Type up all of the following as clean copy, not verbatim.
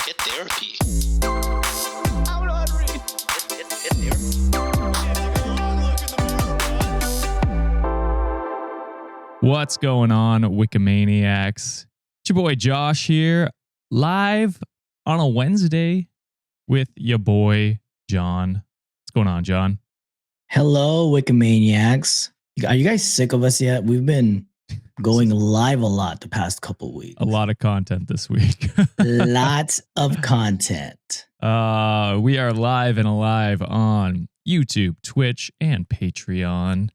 Get therapy. I'm not reading. Get therapy. What's going on, WikiManiacs? It's your boy Josh here, live on a Wednesday with your boy John. What's going on, John? Hello, WikiManiacs. Are you guys sick of us yet? We've been going live a lot the past couple weeks. A lot of content this week. Lots of content. We are live and alive on YouTube, Twitch, and Patreon.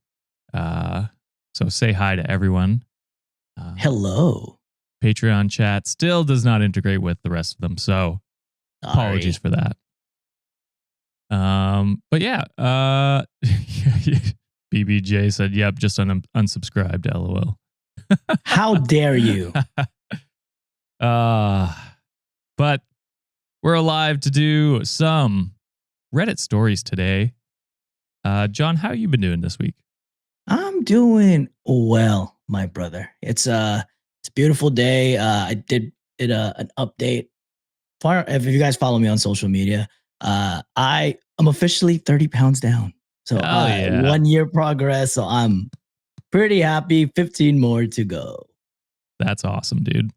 So say hi to everyone. Hello. Patreon chat still does not integrate with the rest of them, so apologies for that. But yeah, BBJ said, "Yep, just unsubscribed." LOL. How dare you? But we're alive to do some Reddit stories today. John, how you been doing this week? I'm doing well, my brother. It's a beautiful day. I did an update. If you guys follow me on social media, I am officially 30 pounds down. So 1 year progress. So I'm pretty happy. 15 more to go. That's awesome, dude.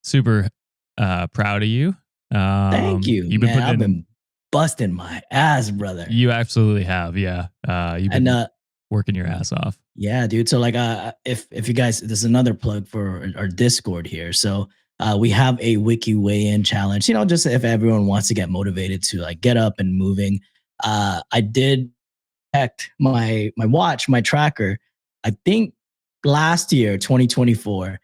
Super proud of you. Thank you. I've been busting my ass, brother. You absolutely have. Yeah. You've been working your ass off. Yeah, dude. So like, if you guys, there's another plug for our Discord here. So we have a Wiki weigh-in challenge, just if everyone wants to get motivated to like get up and moving. I did check my watch, my tracker. I think last year, 2024,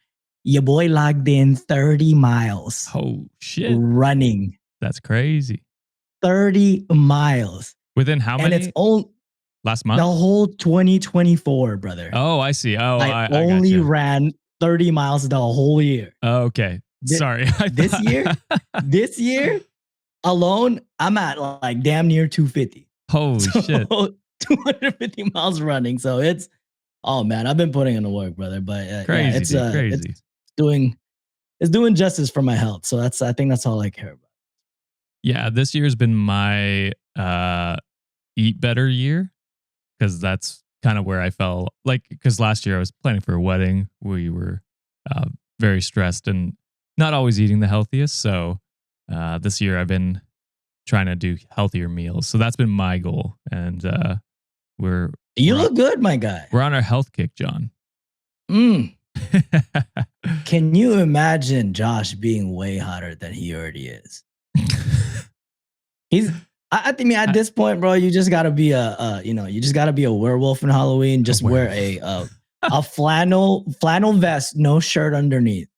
your boy logged in 30 miles. Oh, shit. Running. That's crazy. 30 miles. Within how many? And it's only last month? The whole 2024, brother. Oh, I see. Oh, I only ran 30 miles the whole year. Oh, okay. Sorry. This year alone, I'm at like damn near 250. Holy shit. 250 miles running. So it's, oh man, I've been putting in the work, brother. But crazy, yeah, crazy. It's doing justice for my health. So I think that's all I care about. Yeah, this year's been my eat better year, because that's kind of where I fell. Like, because last year I was planning for a wedding. We were very stressed and not always eating the healthiest. So this year I've been trying to do healthier meals. So that's been my goal. And you look good, my guy. We're on our health kick, John. Can you imagine Josh being way hotter than he already is? I think at this point, bro, you just gotta be you just gotta be a werewolf in Halloween. Just wear a flannel vest, no shirt underneath,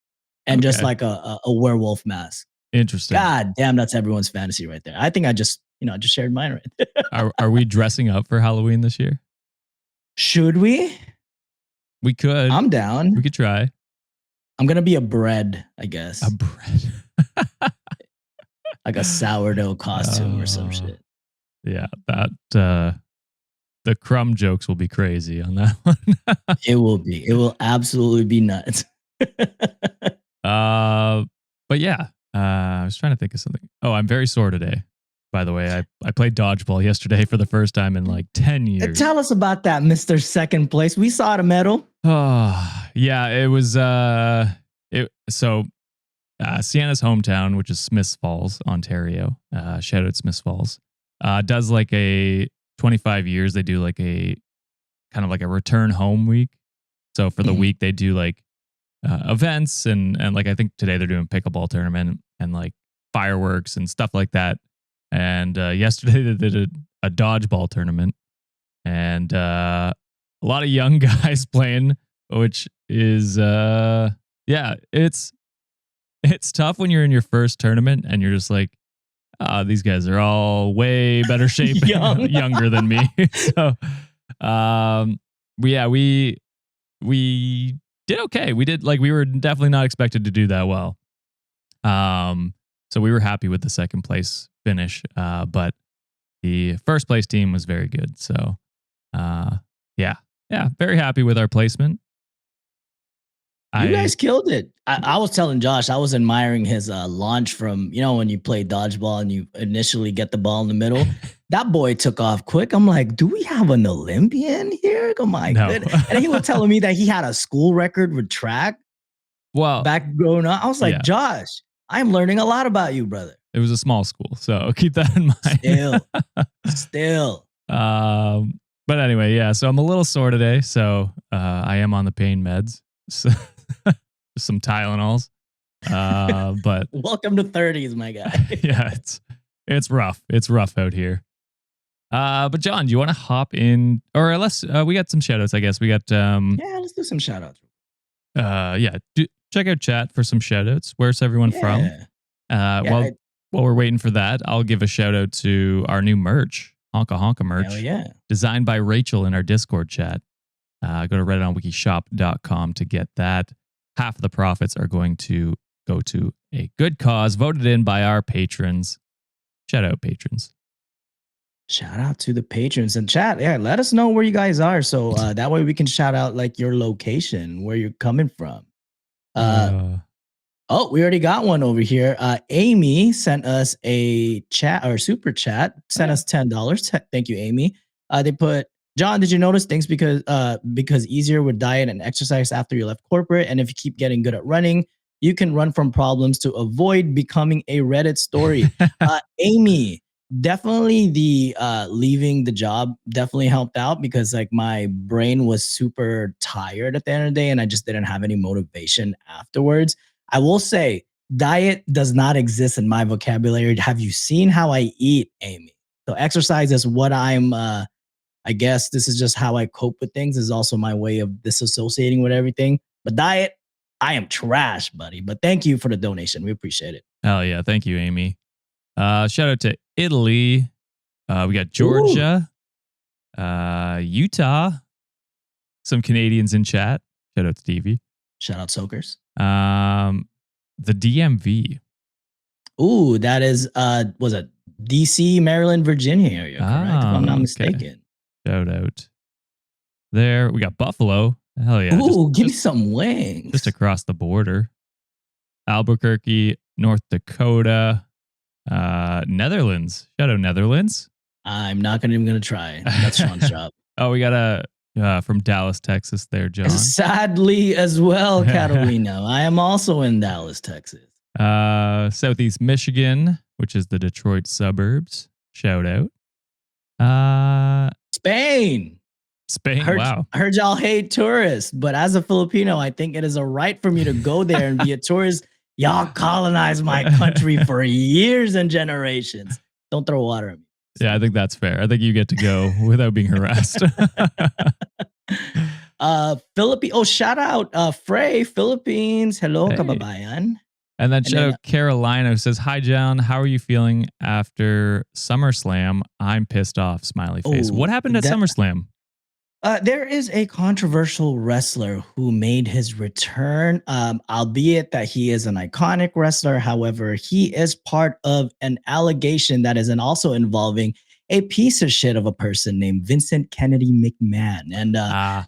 and just like a werewolf mask. Interesting. God damn, that's everyone's fantasy right there. I think I just shared mine right there. Are we dressing up for Halloween this year? Should we? We could. I'm down. We could try. I'm gonna be a bread, I guess. A bread. Like a sourdough costume or some shit. Yeah, that the crumb jokes will be crazy on that one. It will be. It will absolutely be nuts. But yeah, I was trying to think of something. Oh, I'm very sore today. By the way, I played dodgeball yesterday for the first time in like 10 years. Tell us about that, Mr. Second Place. We saw the medal. Oh, yeah, it was Sienna's hometown, which is Smiths Falls, Ontario. Shout out Smiths Falls. Does like a 25 years. They do like a kind of like a return home week. So for the week, they do like events and like I think today they're doing pickleball tournament and like fireworks and stuff like that. And yesterday they did a dodgeball tournament and a lot of young guys playing, which is it's tough when you're in your first tournament and you're just like, these guys are all way better shape, younger than me. So, we did okay. We were definitely not expected to do that well. So we were happy with the second place finish, but the first place team was very good. So, very happy with our placement. You guys killed it. I was telling Josh, I was admiring his launch from, when you play dodgeball and you initially get the ball in the middle. That boy took off quick. I'm like, do we have an Olympian here? Oh my goodness. And he was telling me that he had a school record with track. Well, back growing up. I was like, yeah. Josh, I'm learning a lot about you, brother. It was a small school, so keep that in mind. Still. But anyway, yeah. So I'm a little sore today, so I am on the pain meds. So some Tylenols. But welcome to 30s, my guy. Yeah, it's rough. It's rough out here. But John, do you want to hop in, or unless we got some shout outs, I guess. We got yeah, let's do some shout outs. Yeah. Check out chat for some shout outs. Where's everyone from? While we're waiting for that, I'll give a shout out to our new merch, Honka Honka merch. Designed by Rachel in our Discord chat. Go to redditonwikishop.com to get that. Half of the profits are going to go to a good cause voted in by our patrons. Shout out, patrons. Shout out to the patrons and chat. Yeah, let us know where you guys are. So that way we can shout out like your location, where you're coming from. Oh, we already got one over here. Amy sent us a chat or super chat, sent us $10. Thank you, Amy. They put, John, did you notice things because easier with diet and exercise after you left corporate? And if you keep getting good at running, you can run from problems to avoid becoming a Reddit story. Amy, definitely the leaving the job definitely helped out because like my brain was super tired at the end of the day and I just didn't have any motivation afterwards. I will say diet does not exist in my vocabulary. Have you seen how I eat, Amy? So exercise is what I'm I guess this is just how I cope with things. This is also my way of disassociating with everything. But diet, I am trash, buddy. But thank you for the donation. We appreciate it. Hell yeah. Thank you, Amy. Shout out to Italy. We got Georgia, Utah, some Canadians in chat. Shout out to Stevie. Shout out Soakers. The DMV. Ooh, that is was it DC, Maryland, Virginia area, correct? If I'm not mistaken. Shout out. There, we got Buffalo. Hell yeah. Ooh, give me some wings. Just across the border. Albuquerque, North Dakota, Netherlands. Shout out Netherlands. I'm not even gonna try. That's Sean's job. Oh, we got a from Dallas, Texas there, John. Sadly as well, Catalina. I am also in Dallas, Texas. Southeast Michigan, which is the Detroit suburbs. Shout out. Spain. Wow. I heard y'all hate tourists, but as a Filipino, I think it is a right for me to go there and be a tourist. Y'all colonized my country for years and generations. Don't throw water at me. Yeah, I think that's fair. I think you get to go without being harassed. Shout out Frey, Philippines. Hello, hey. Kababayan. And then shout out Carolina, who says, "Hi, John. How are you feeling after SummerSlam? I'm pissed off." Smiley face. What happened at SummerSlam? There is a controversial wrestler who made his return, albeit that he is an iconic wrestler. However, he is part of an allegation that is also involving a piece of shit of a person named Vincent Kennedy McMahon. And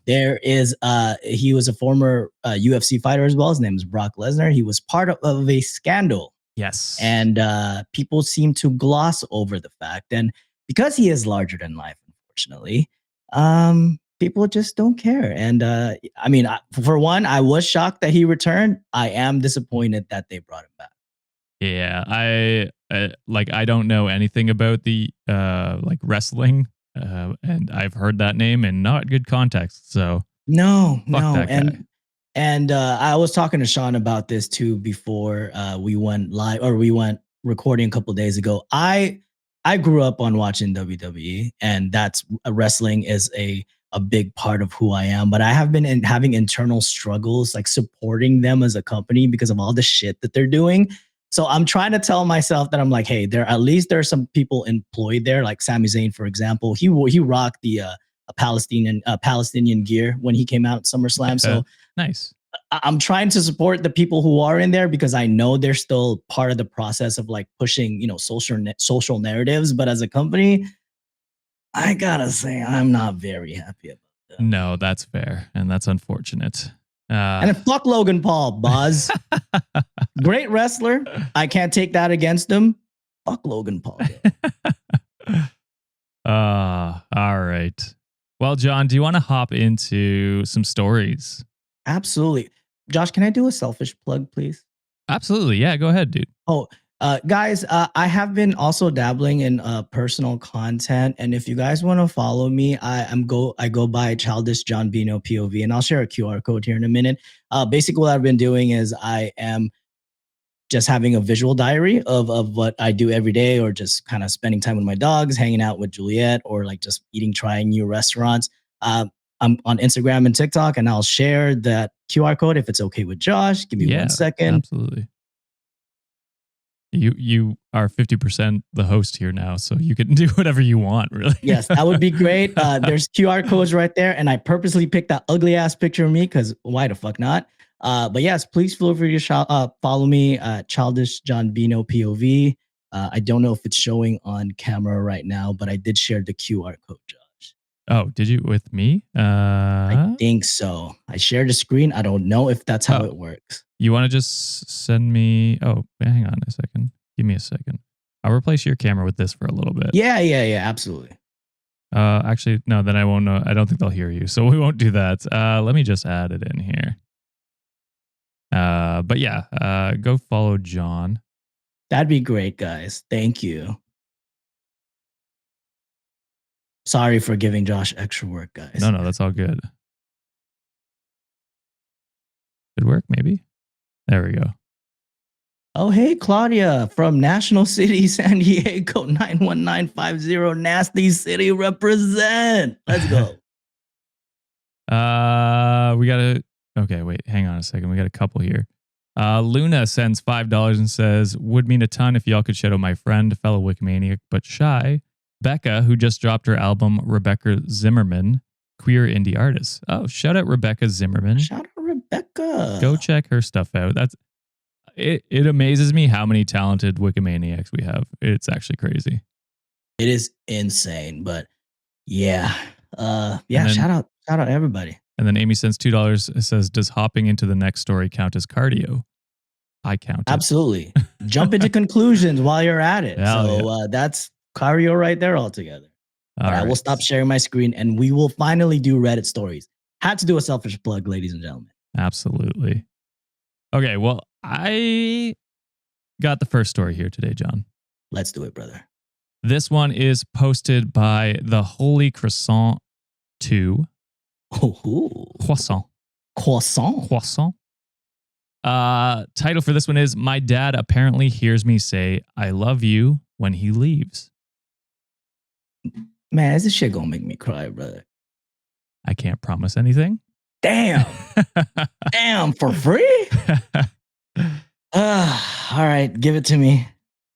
there is, he was a former UFC fighter as well. His name is Brock Lesnar. He was part of a scandal. Yes. And people seem to gloss over the fact. And because he is larger than life, unfortunately, people just don't care. And I mean, for one, I was shocked that he returned. I am disappointed that they brought him back. Yeah, I don't know anything about the like wrestling, and I've heard that name in not good context. So no, and I was talking to Sean about this too before we went live or we went recording a couple of days ago. I grew up on watching WWE, and that's wrestling is a big part of who I am. But I have been having internal struggles, like supporting them as a company because of all the shit that they're doing. So I'm trying to tell myself that I'm like, hey, there are some people employed there, like Sami Zayn, for example. He rocked the Palestinian gear when he came out at SummerSlam. So nice. I'm trying to support the people who are in there because I know they're still part of the process of like pushing, social narratives. But as a company, I gotta say, I'm not very happy about that. No, that's fair. And that's unfortunate. And then fuck Logan Paul, Buzz. Great wrestler. I can't take that against him. Fuck Logan Paul. All right. Well, John, do you want to hop into some stories? Absolutely. Josh, can I do a selfish plug, please? Absolutely. Yeah, go ahead, dude. Oh, guys, I have been also dabbling in personal content, and if you guys want to follow me, I go by Childish John Bino POV, and I'll share a QR code here in a minute. Basically, what I've been doing is I am just having a visual diary of what I do every day, or just kind of spending time with my dogs, hanging out with Juliet, or like just trying new restaurants. I'm on Instagram and TikTok, and I'll share that QR code if it's okay with Josh. Give me 1 second. Absolutely. You are 50% the host here now, so you can do whatever you want, really. Yes, that would be great. There's QR codes right there, and I purposely picked that ugly ass picture of me because why the fuck not? But yes, please feel free to follow me, Childish John Bino POV. I don't know if it's showing on camera right now, but I did share the QR code, Josh. Oh, did you with me? I think so. I shared the screen. I don't know if that's how it works. You want to just send me? Oh, hang on a second. Give me a second. I'll replace your camera with this for a little bit. Yeah, absolutely. Actually, no, then I won't know. I don't think they'll hear you, so we won't do that. Let me just add it in here. But yeah, go follow John. That'd be great, guys. Thank you. Sorry for giving Josh extra work, guys. No, that's all good. Good work, maybe. There we go. Oh, hey, Claudia from National City, San Diego, 91950, Nasty City represent. Let's go. Okay, wait, hang on a second. We got a couple here. Luna sends $5 and says, would mean a ton if y'all could shadow my friend, fellow Wikimaniac, but shy, Becca, who just dropped her album, Rebecca Zimmerman, queer indie artist. Oh, shout out Rebecca Zimmerman. Shout out Rebecca. Go check her stuff out. It amazes me how many talented Wikimaniacs we have. It's actually crazy. It is insane, but yeah. Shout out everybody. And then Amy sends $2. Says, does hopping into the next story count as cardio? I count it. Absolutely. Jump into conclusions while you're at it. That's cardio right there altogether. All right. I will stop sharing my screen and we will finally do Reddit stories. Had to do a selfish plug, ladies and gentlemen. Absolutely. Okay, well, I got the first story here today, John. Let's do it, brother. This one is posted by the Holy Croissant 2. Oh, Croissant. Title for this one is, my dad apparently hears me say, I love you when he leaves. Man, this shit gonna make me cry, brother. I can't promise anything. Damn. Damn, for free? All right, give it to me.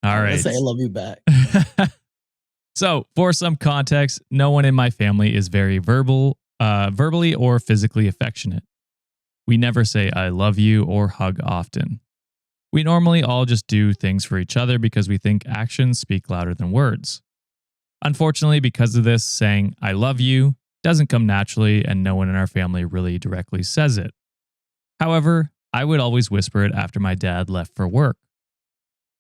All right. Let's say I love you back. So, for some context, no one in my family is very verbally or physically affectionate. We never say I love you or hug often. We normally all just do things for each other because we think actions speak louder than words. Unfortunately, because of this, saying I love you doesn't come naturally, and no one in our family really directly says it. However, I would always whisper it after my dad left for work.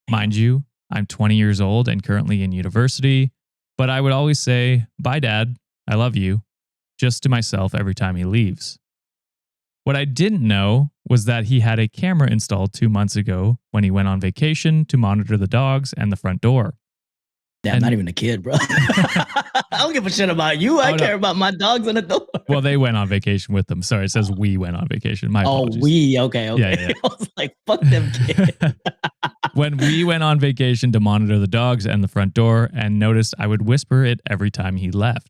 Mind you, I'm 20 years old and currently in university, but I would always say, bye, Dad, I love you, just to myself every time he leaves. What I didn't know was that he had a camera installed 2 months ago when he went on vacation to monitor the dogs and the front door. Yeah, I'm not even a kid, bro. I don't give a shit about you. I care about my dogs on the door. Well, they went on vacation with them. Sorry, it says we went on vacation. My apologies. We. Okay. Yeah. I was like, fuck them kids. When we went on vacation to monitor the dogs and the front door and noticed I would whisper it every time he left.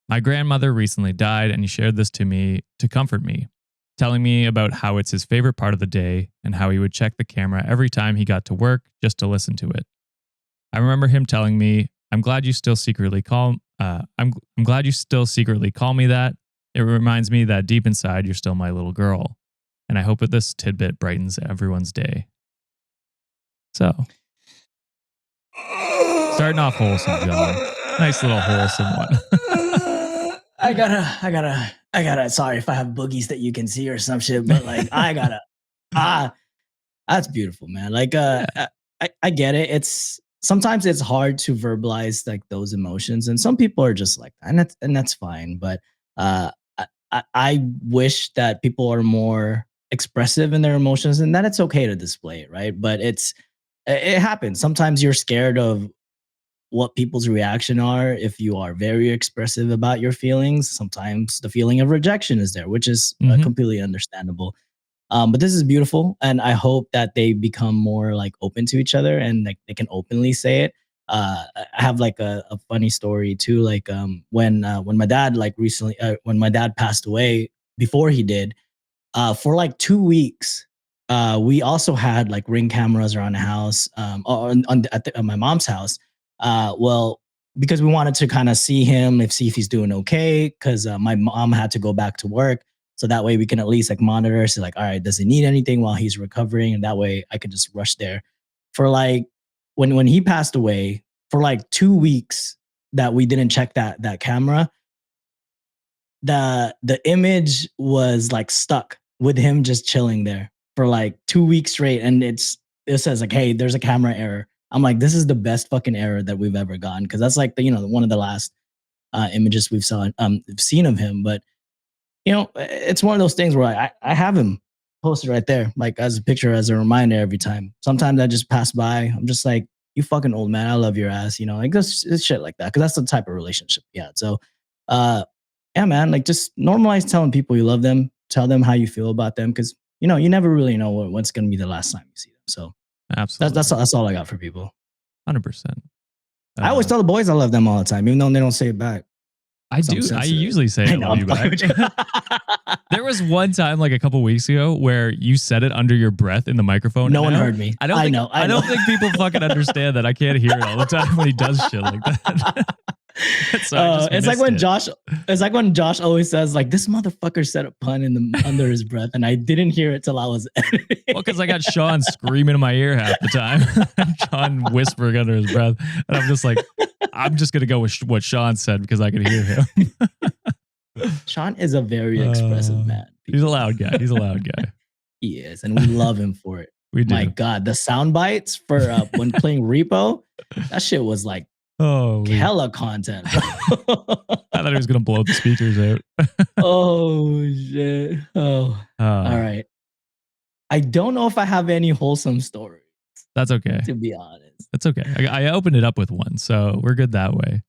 My grandmother recently died and he shared this to me to comfort me, telling me about how it's his favorite part of the day and how he would check the camera every time he got to work just to listen to it. I remember him telling me, I'm glad you still secretly call me that. It reminds me that deep inside, you're still my little girl. And I hope that this tidbit brightens everyone's day. So, starting off wholesome, John. Nice little wholesome one. gotta. Sorry if I have boogies that you can see or some shit, but like, that's beautiful, man. Like, I get it. It's sometimes it's hard to verbalize like those emotions, and some people are just like, and that's fine. But uh, I wish that people are more expressive in their emotions, and that it's okay to display it, right? But it happens. Sometimes you're scared of what people's reaction are if you are very expressive about your feelings. Sometimes the feeling of rejection is there, which is Mhm. completely understandable. But this is beautiful, and I hope that they become more like open to each other and like they can openly say it. I have like a funny story too. Like when my dad like recently when my dad passed away before he did, for like 2 weeks, we also had like ring cameras around the house, at my mom's house. Well, because we wanted to kind of see him, see if he's doing okay, because my mom had to go back to work. So that way we can at least like monitor. So like, all right, does he need anything while he's recovering? And that way I could just rush there. For like when he passed away, for like 2 weeks that we didn't check that camera, the image was like stuck with him just chilling there for like 2 weeks straight, and it says like, hey, there's a camera error. I'm like, this is the best fucking error that we've ever gotten, because that's like the one of the last images seen of him. But it's one of those things where I have him posted right there, like as a picture, as a reminder every time. Sometimes I just pass by. I'm just like, you fucking old man, I love your ass, like this shit like that. Cause that's the type of relationship. Yeah. So, yeah, man, like just normalize telling people you love them, tell them how you feel about them. Cause you never really know what's going to be the last time you see them. So Absolutely. that's all I got for people. 100%. I always tell the boys I love them all the time, even though they don't say it back. I do. I usually say I love you back. There was one time, like a couple weeks ago, where you said it under your breath in the microphone. No one heard me. I don't think people fucking understand that. I can't hear it all the time when he does shit like that. So it's like when Josh. It's like when Josh always says, like, this motherfucker said a pun under his breath, and I didn't hear it till I was editing. Well, because I got Sean screaming in my ear half the time. Sean whispering under his breath, and I'm just like, I'm just gonna go with what Sean said because I could hear him. Sean is a very expressive man. He's a loud guy. He's a loud guy. He is, and we love him for it. We do. My God, the sound bites for when playing Repo, that shit was like hella content. Bro. I thought he was gonna blow the speakers out. Oh shit! Oh, all right. I don't know if I have any wholesome stories. That's okay. To be honest, that's okay. I opened it up with one, so we're good that way.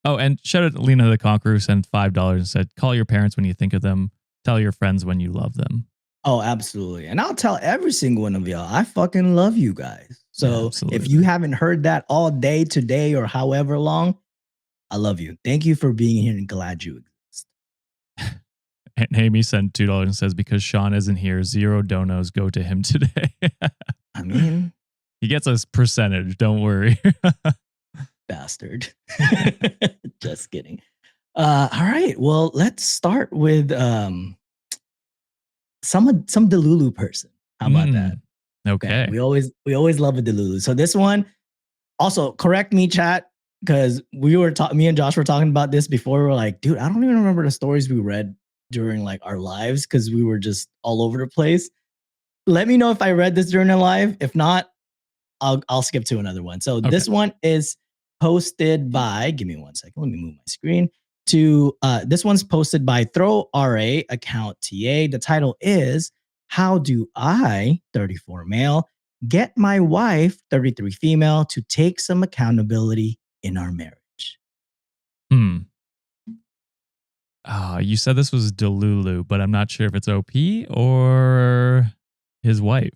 Oh, and shout out to Lena the Conqueror, who sent $5 and said, "Call your parents when you think of them. Tell your friends when you love them." Oh, absolutely. And I'll tell every single one of y'all, I fucking love you guys. So if you haven't heard that all day today or however long, I love you. Thank you for being here and glad you exist. And Amy sent $2 and says, because Sean isn't here, 0 donos go to him today. I mean, he gets a percentage. Don't worry. Bastard. Just kidding. All right. Well, let's start with some Delulu person. How about that? Okay. We always love a Delulu. So this one, also correct me, chat, because me and Josh were talking about this before. We're like, dude, I don't even remember the stories we read during like our lives because we were just all over the place. Let me know if I read this during a live. If not, I'll skip to another one. So this one is posted by, give me 1 second. Let me move my screen to, this one's posted by Throw RA account TA. The title is, how do I, 34 male, get my wife, 33 female, to take some accountability in our marriage? You said this was Delulu, but I'm not sure if it's OP or his wife.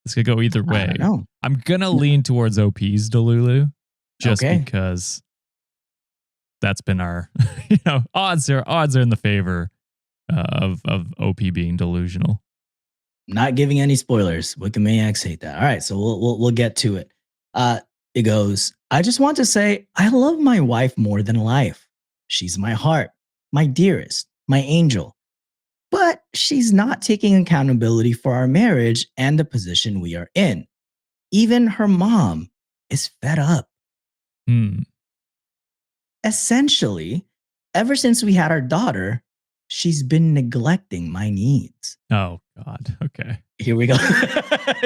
This could go either way. I don't know. I'm gonna lean towards OP's Delulu, just because that's been our, odds are in the favor of OP being delusional. Not giving any spoilers. WikiManiacs hate that. All right, so we'll get to it. It goes, I just want to say I love my wife more than life. She's my heart, my dearest, my angel. But she's not taking accountability for our marriage and the position we are in. Even her mom is fed up. Essentially, Ever since we had our daughter, she's been neglecting my needs. Oh, God. Okay. Here we go.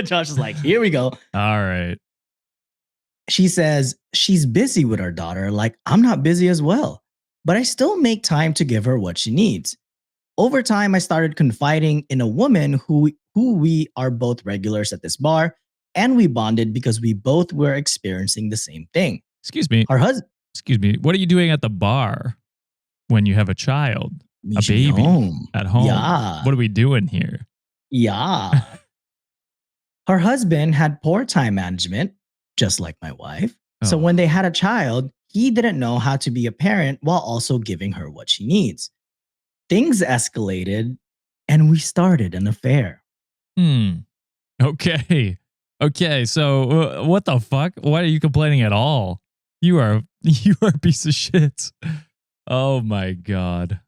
Josh is like, here we go. All right. She says she's busy with our daughter, like I'm not busy as well, but I still make time to give her what she needs. Over time, I started confiding in a woman who we are both regulars at this bar, and we bonded because we both were experiencing the same thing. Excuse me. Our husband, Excuse me. What are you doing at the bar when you have a child, a baby at home? Yeah. What are we doing here? Yeah. Her husband had poor time management, just like my wife. So when they had a child, he didn't know how to be a parent while also giving her what she needs. Things escalated and we started an affair. Okay. Okay. So what the fuck? Why are you complaining at all? You are a piece of shit. Oh my God.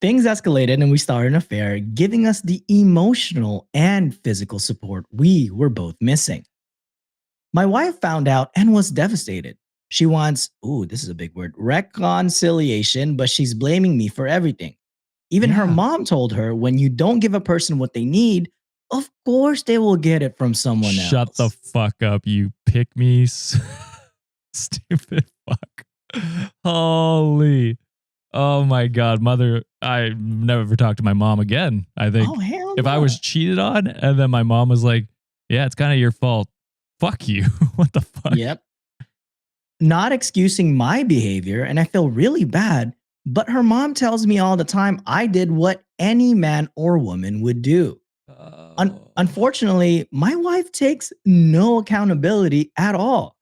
Things escalated and we started an affair, giving us the emotional and physical support we were both missing. My wife found out and was devastated. She wants, this is a big word, reconciliation, but she's blaming me for everything. Even her mom told her when you don't give a person what they need, of course they will get it from someone else. Shut the fuck up, you pick me. Stupid fuck. Holy. Oh my God, mother. I never talked to my mom again. I think if I was cheated on and then my mom was like, yeah, it's kind of your fault. Fuck you. What the fuck? Yep. Not excusing my behavior, and I feel really bad, but her mom tells me all the time I did what any man or woman would do. Unfortunately, my wife takes no accountability at all.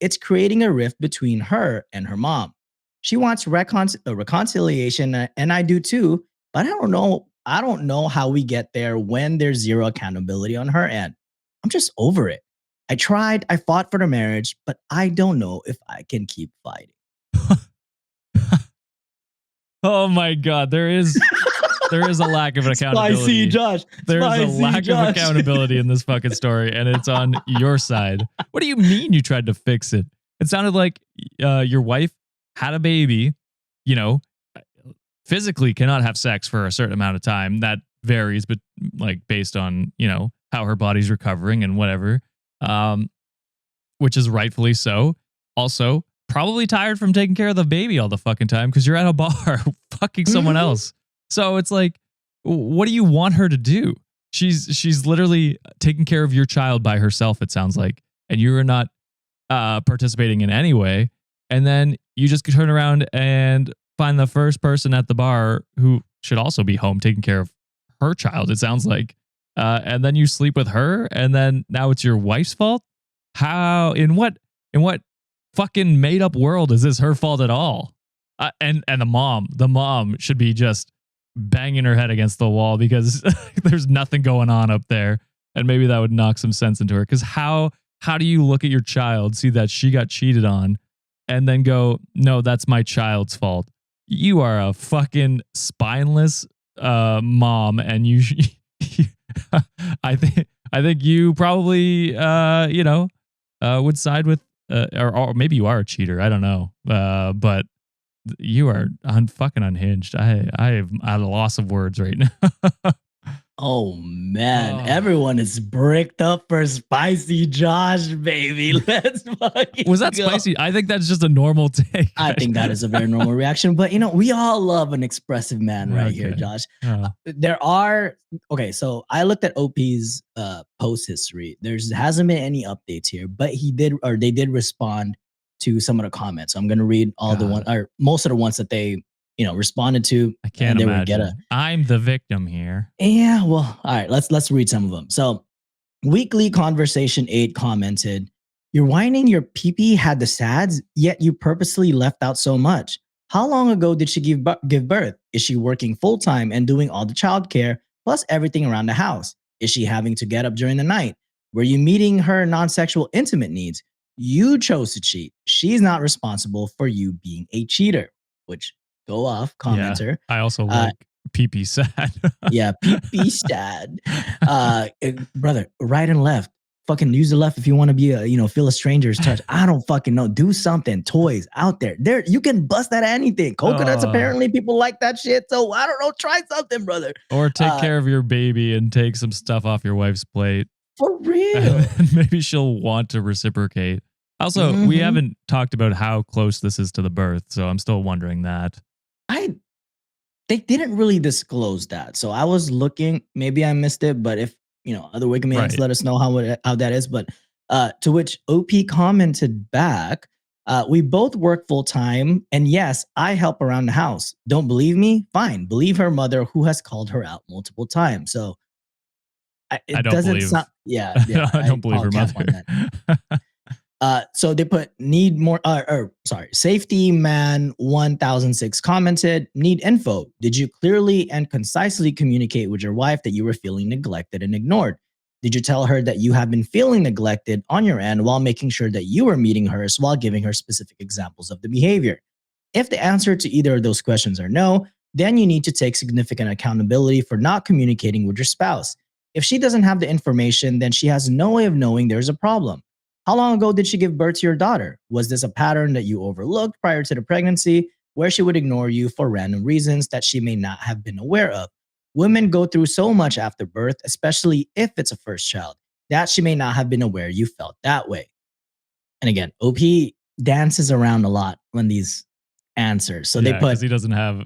It's creating a rift between her and her mom. She wants reconciliation, and I do too, but I don't know how we get there when there's zero accountability on her end. I'm just over it. I fought for the marriage, but I don't know if I can keep fighting. Oh my God, there is a lack of accountability. Spicy Josh. There's a lack of accountability in this fucking story, and it's on your side. What do you mean you tried to fix it? It sounded like your wife had a baby, physically cannot have sex for a certain amount of time. That varies, but like based on, how her body's recovering and whatever, which is rightfully so. Also, probably tired from taking care of the baby all the fucking time because you're at a bar fucking someone else. So it's like, what do you want her to do? She's literally taking care of your child by herself, it sounds like, and you're not participating in any way. And then you just turn around and find the first person at the bar who should also be home taking care of her child, it sounds like. And then you sleep with her, and then now it's your wife's fault? How, in what fucking made up world is this her fault at all? And the mom should be just banging her head against the wall because there's nothing going on up there. And maybe that would knock some sense into her. Because how do you look at your child, see that she got cheated on, and then go, no, that's my child's fault? You are a fucking spineless mom, and you I think you probably would side with or maybe you are a cheater. I don't know, but you are fucking unhinged. I am at a loss of words right now. Oh man, everyone is bricked up for Spicy Josh, baby. Let's fucking Was that go. spicy? I think that's just a normal take. I think that is a very normal reaction, but we all love an expressive man right here, Josh. So I looked at OP's post history. Hasn't been any updates here, but they did respond to some of the comments. So I'm gonna read all the one or most of the ones that they responded to. I can't imagine. I'm the victim here. Yeah, well, all right, let's read some of them. So Weekly Conversation 8 commented, "You're whining your pee-pee had the SADS, yet you purposely left out so much. How long ago did she give birth? Is she working full-time and doing all the childcare plus everything around the house? Is she having to get up during the night? Were you meeting her non-sexual intimate needs? You chose to cheat. She's not responsible for you being a cheater," which go off, commenter. Yeah, I also like pee-pee sad. Yeah, pee-pee sad. Brother, right and left. fucking use the left if you want to be feel a stranger's touch. I don't fucking know. Do something. Toys out there. You can bust that at anything. Coconuts, apparently people like that shit. So I don't know. Try something, brother. Or take care of your baby and take some stuff off your wife's plate. For real. Maybe she'll want to reciprocate. Also, we haven't talked about how close this is to the birth, so I'm still wondering that. They didn't really disclose that. So I was looking, maybe I missed it, but if other WikiManiacs let us know how that is. But to which OP commented back, we both work full time, and yes, I help around the house. Don't believe me? Fine. Believe her mother, who has called her out multiple times. So I don't believe. I don't believe her mother. So they put need more, safety man 1006 commented, need info. Did you clearly and concisely communicate with your wife that you were feeling neglected and ignored? Did you tell her that you have been feeling neglected on your end while making sure that you were meeting hers while giving her specific examples of the behavior? If the answer to either of those questions are no, then you need to take significant accountability for not communicating with your spouse. If she doesn't have the information, then she has no way of knowing there's a problem. How long ago did she give birth to your daughter? Was this a pattern that you overlooked prior to the pregnancy, where she would ignore you for random reasons that she may not have been aware of? Women go through so much after birth, especially if it's a first child, that she may not have been aware you felt that way. And again, OP dances around a lot when these answers. So they put, because he doesn't have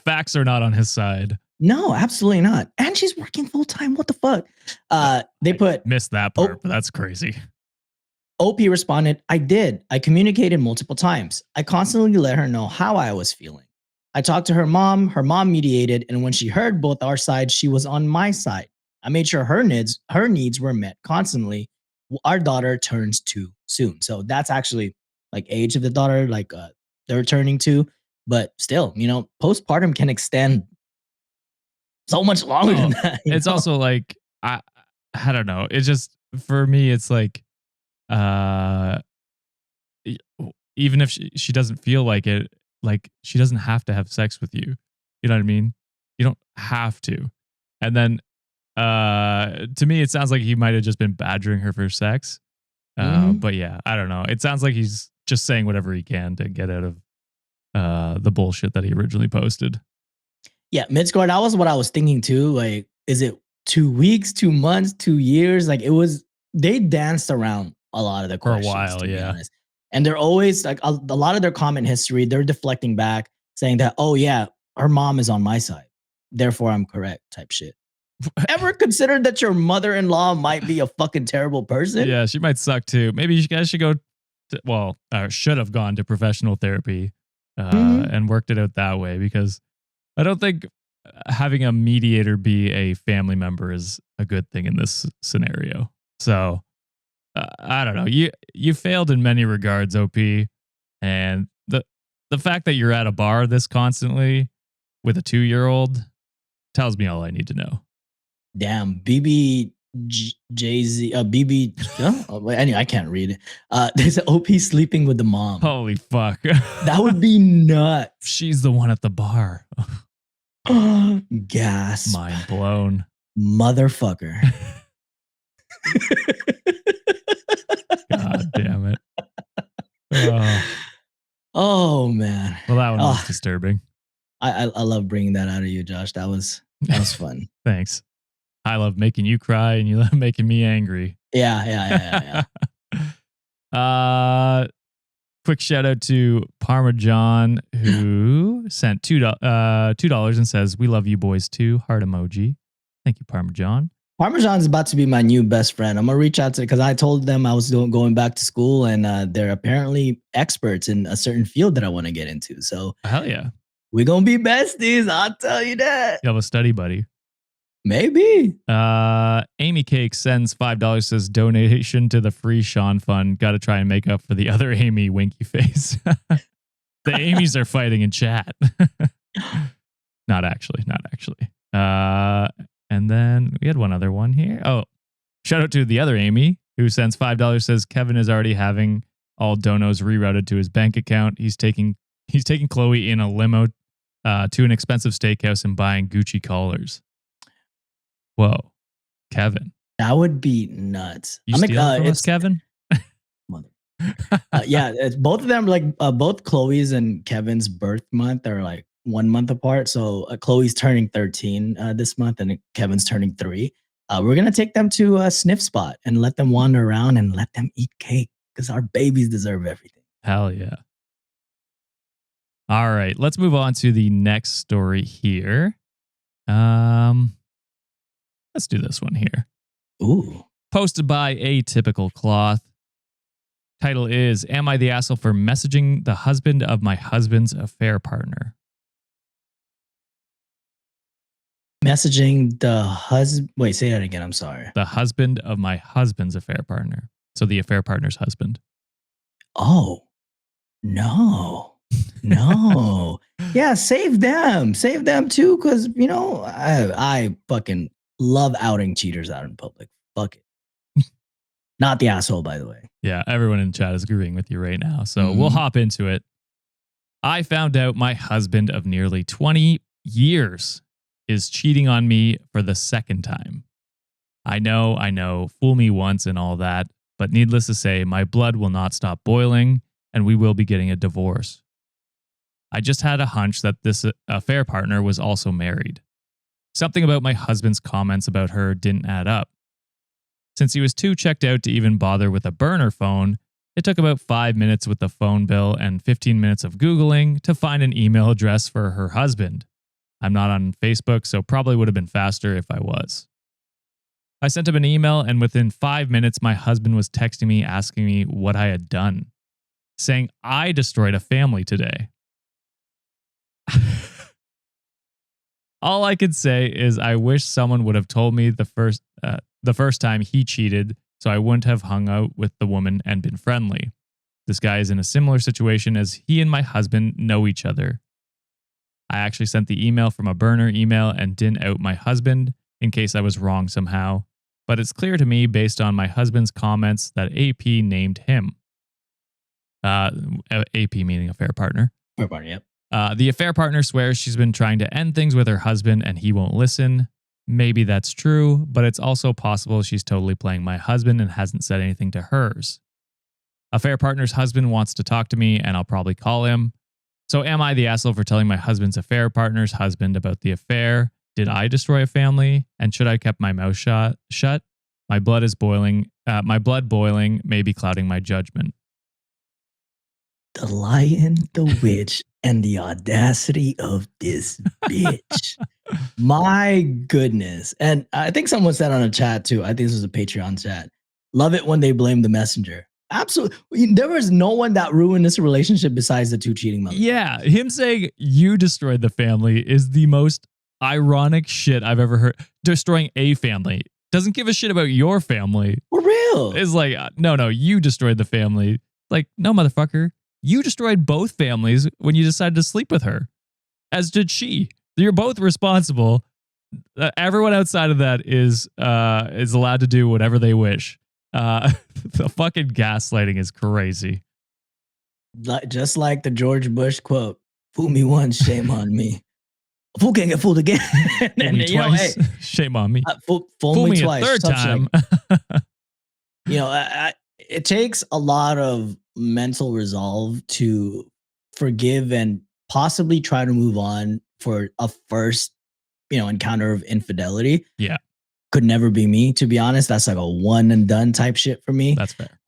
facts are not on his side. No, absolutely not. And she's working full time. What the fuck? They put missed that part, but that's crazy. OP responded, I did. I communicated multiple times. I constantly let her know how I was feeling. I talked to her mom mediated, and when she heard both our sides, she was on my side. I made sure her needs were met constantly. Our daughter turns 2 soon. So that's actually like age of the daughter, like they're turning 2. But still, postpartum can extend so much longer than that. It's also like, I don't know. It's just, for me, it's like, even if she doesn't feel like it, like she doesn't have to have sex with you. You know what I mean? You don't have to. And then, to me, it sounds like he might have just been badgering her for sex. But yeah, I don't know. It sounds like he's just saying whatever he can to get out of the bullshit that he originally posted. Yeah, mid-score, that was what I was thinking too. Like, is it 2 weeks, 2 months, 2 years? Like, they danced around a lot of the questions. For a while, yeah. Honest. And they're always, like, a lot of their comment history, they're deflecting back, saying that, oh yeah, her mom is on my side, therefore I'm correct type shit. Ever considered that your mother-in-law might be a fucking terrible person? Yeah, she might suck too. Maybe you guys should go, should have gone to professional therapy and worked it out that way, because I don't think having a mediator be a family member is a good thing in this scenario. So I don't know. You failed in many regards, OP, and the fact that you're at a bar this constantly with a 2-year-old tells me all I need to know. Damn, BB Jay-Z, BB. Anyway, I can't read it. There's an OP sleeping with the mom. Holy fuck. That would be nuts. She's the one at the bar. Gas. Mind blown. Motherfucker. God damn it. Oh man. Well, that one was disturbing. I love bringing that out of you, Josh. That was fun. Thanks. I love making you cry, and you love making me angry. Yeah. Quick shout out to Parmesan, who sent $2 and says, "We love you boys too." Heart emoji. Thank you, Parmesan. Parmesan's about to be my new best friend. I'm gonna reach out to, because I told them I was going back to school, and they're apparently experts in a certain field that I want to get into. So hell yeah, we're gonna be besties. I'll tell you that. You have a study buddy. Maybe. Amy Cake sends $5, says donation to the free Sean fund. Got to try and make up for the other Amy winky face. The Amy's are fighting in chat. Not actually. And then we had one other one here. Oh, shout out to the other Amy who sends $5, says Kevin is already having all donos rerouted to his bank account. He's taking Chloe in a limo to an expensive steakhouse and buying Gucci collars. Whoa, Kevin. That would be nuts. You stealing from us, Kevin? Mother. Yeah, it's both of them. Like both Chloe's and Kevin's birth month are like 1 month apart. So Chloe's turning 13 this month, and Kevin's turning 3. We're gonna take them to a sniff spot and let them wander around and let them eat cake because our babies deserve everything. Hell yeah! All right, let's move on to the next story here. Let's do this one here. Ooh. Posted by Atypical Cloth. Title is, Am I the asshole for messaging the husband of my husband's affair partner? Messaging the husband. Wait, say that again. I'm sorry. The husband of my husband's affair partner. So the affair partner's husband. Oh, no. No. Yeah, save them. Save them too, because, you know, I fucking love outing cheaters out in public. Fuck it. Not the asshole, by the way. Yeah, everyone in chat is agreeing with you right now. So we'll hop into it. I found out my husband of nearly 20 years is cheating on me for the second time. I know, fool me once and all that, but needless to say, my blood will not stop boiling and we will be getting a divorce. I just had a hunch that this affair partner was also married. Something about my husband's comments about her didn't add up. Since he was too checked out to even bother with a burner phone, it took about 5 minutes with the phone bill and 15 minutes of Googling to find an email address for her husband. I'm not on Facebook, so probably would have been faster if I was. I sent him an email, and within 5 minutes, my husband was texting me asking me what I had done, saying I destroyed a family today. All I could say is I wish someone would have told me the first time he cheated, so I wouldn't have hung out with the woman and been friendly. This guy is in a similar situation as he and my husband know each other. I actually sent the email from a burner email and didn't out my husband in case I was wrong somehow, but it's clear to me based on my husband's comments that AP named him. AP meaning affair partner. Affair partner, yep. The affair partner swears she's been trying to end things with her husband and he won't listen. Maybe that's true, but it's also possible she's totally playing my husband and hasn't said anything to hers. Affair partner's husband wants to talk to me and I'll probably call him. So am I the asshole for telling my husband's affair partner's husband about the affair? Did I destroy a family? And should I have kept my mouth shut? My blood is boiling. My blood boiling may be clouding my judgment. The lion, the witch, and the audacity of this bitch. My goodness. And I think someone said on a chat too, I think this was a Patreon chat, love it when they blame the messenger. Absolutely. There was no one that ruined this relationship besides the two cheating mothers. Yeah, him saying you destroyed the family is the most ironic shit I've ever heard. Destroying a family. Doesn't give a shit about your family. For real. It's like, no, you destroyed the family. Like, no, motherfucker. You destroyed both families when you decided to sleep with her, as did she. You're both responsible. Everyone outside of that is allowed to do whatever they wish. The fucking gaslighting is crazy. Just like the George Bush quote, "Fool me once, shame on me. A fool can't get fooled again." And me twice, shame on me. Fool me twice, a third time. It takes a lot of mental resolve to forgive and possibly try to move on for a first, encounter of infidelity. Yeah. Could never be me, to be honest. That's like a one and done type shit for me. That's fair.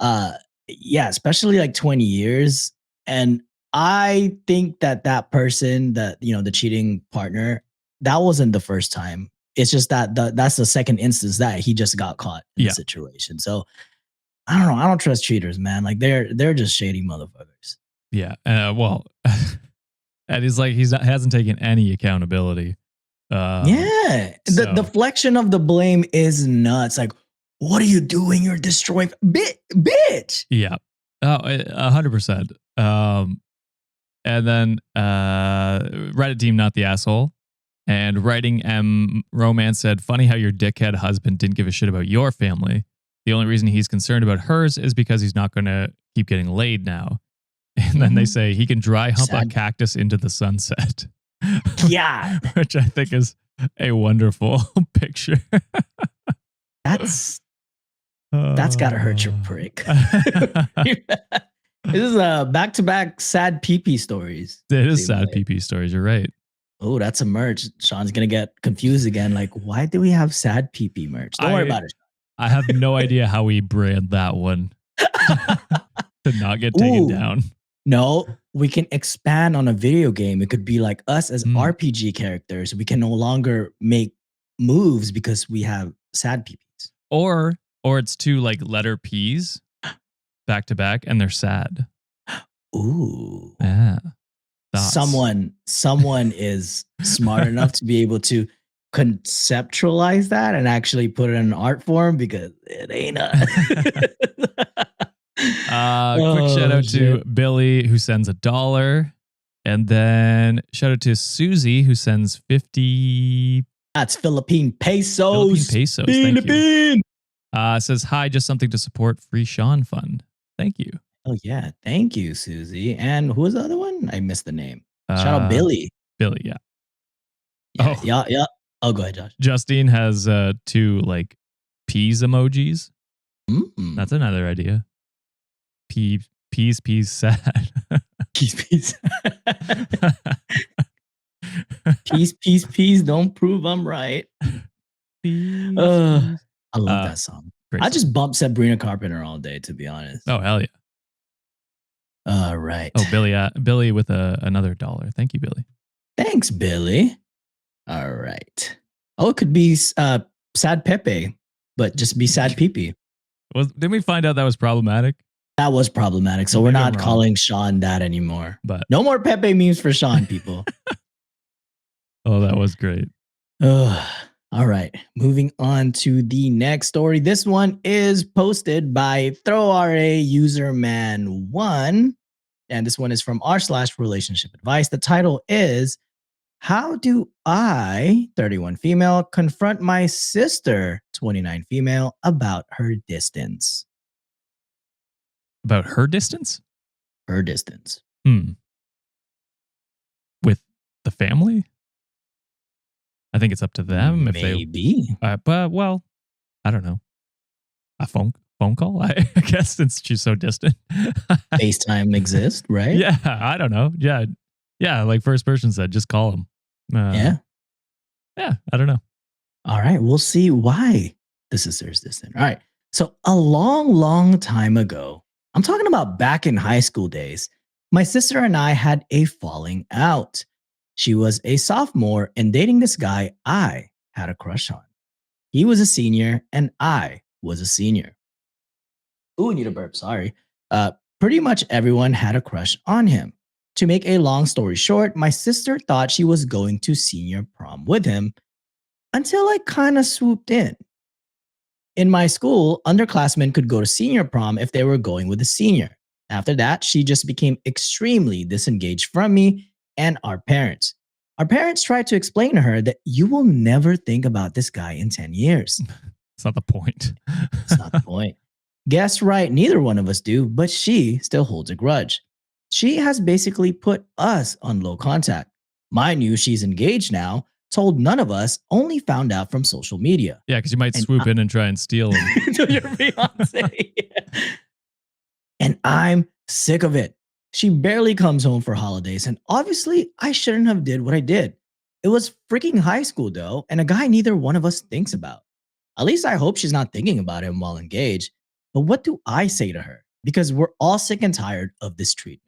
Yeah, especially like 20 years. And I think that person, the cheating partner, that wasn't the first time. It's just that that's the second instance that he just got caught in the situation. So I don't know. I don't trust cheaters, man. Like they're just shady motherfuckers. Yeah. Well, and he's like, hasn't taken any accountability. The deflection of the blame is nuts. Like, what are you doing? You're destroying bitch. Yeah. 100%. And then Reddit team, not the asshole. And writing M Romance said, funny how your dickhead husband didn't give a shit about your family. The only reason he's concerned about hers is because he's not going to keep getting laid now. And then they say he can dry hump a cactus into the sunset. Yeah. Which I think is a wonderful picture. That's That's gotta hurt your prick. This is back-to-back sad pee stories. It is sad pee stories. You're right. Oh, that's a merch. Sean's gonna get confused again. Like, why do we have sad pee merch? Don't worry about it. I have no idea how we brand that one to not get taken down. No, we can expand on a video game. It could be like us as RPG characters. We can no longer make moves because we have sad peepees. Or it's two like letter P's back to back and they're sad. Ooh. Yeah. Thoughts. Someone is smart enough to be able to conceptualize that and actually put it in an art form because it ain't quick shout out to Billy who sends $1, and then shout out to Susie who sends 50. That's Philippine pesos. Thank you. Says hi, just something to support Free Sean Fund. Thank you. Oh yeah, thank you, Susie. And who was the other one? I missed the name. Shout out Billy. Billy, yeah. Yeah. Oh, go ahead, Josh. Justine has 2 like peas emojis. That's another idea. Peas, sad. Peas. Peas. Don't prove I'm right. I love that song. I just bump Sabrina Carpenter all day, to be honest. Oh, hell yeah. All right. Oh, Billy with another $1. Thank you, Billy. Thanks, Billy. All right. Oh, it could be sad Pepe, but just be sad Pee. Well, didn't we find out that was problematic? That was problematic. So we're not calling Sean that anymore. But no more Pepe memes for Sean, people. Oh, that was great. All right. Moving on to the next story. This one is posted by ThrowRA userman1. And this one is from r/relationship advice. The title is, how do I, 31 female, confront my sister, 29 female, about her distance? About her distance? Her distance. With the family? I think it's up to them. Maybe. But, well, I don't know. A phone call, I guess, since she's so distant. FaceTime exists, right? Yeah, I don't know. Yeah, like first person said, just call him. Yeah, I don't know. All right, we'll see why the sister's distant. All right, so a long time ago, I'm talking about back in high school days, my sister and I had a falling out. She was a sophomore and dating this guy I had a crush on. He was a senior and I was a senior. Ooh, I need a burp, sorry. Pretty much everyone had a crush on him. To make a long story short, my sister thought she was going to senior prom with him until I kind of swooped in. In my school, underclassmen could go to senior prom if they were going with a senior. After that, she just became extremely disengaged from me and our parents. Our parents tried to explain to her that you will never think about this guy in 10 years. It's not the point. It's not the point. Guess right, neither one of us do, but she still holds a grudge. She has basically put us on low contact. Mind you, she's engaged now, told none of us, only found out from social media. Yeah, because you might swoop in and try and steal him. Your fiancé. And I'm sick of it. She barely comes home for holidays, and obviously I shouldn't have did what I did. It was freaking high school though, and a guy neither one of us thinks about. At least I hope she's not thinking about him while engaged. But what do I say to her? Because we're all sick and tired of this treatment.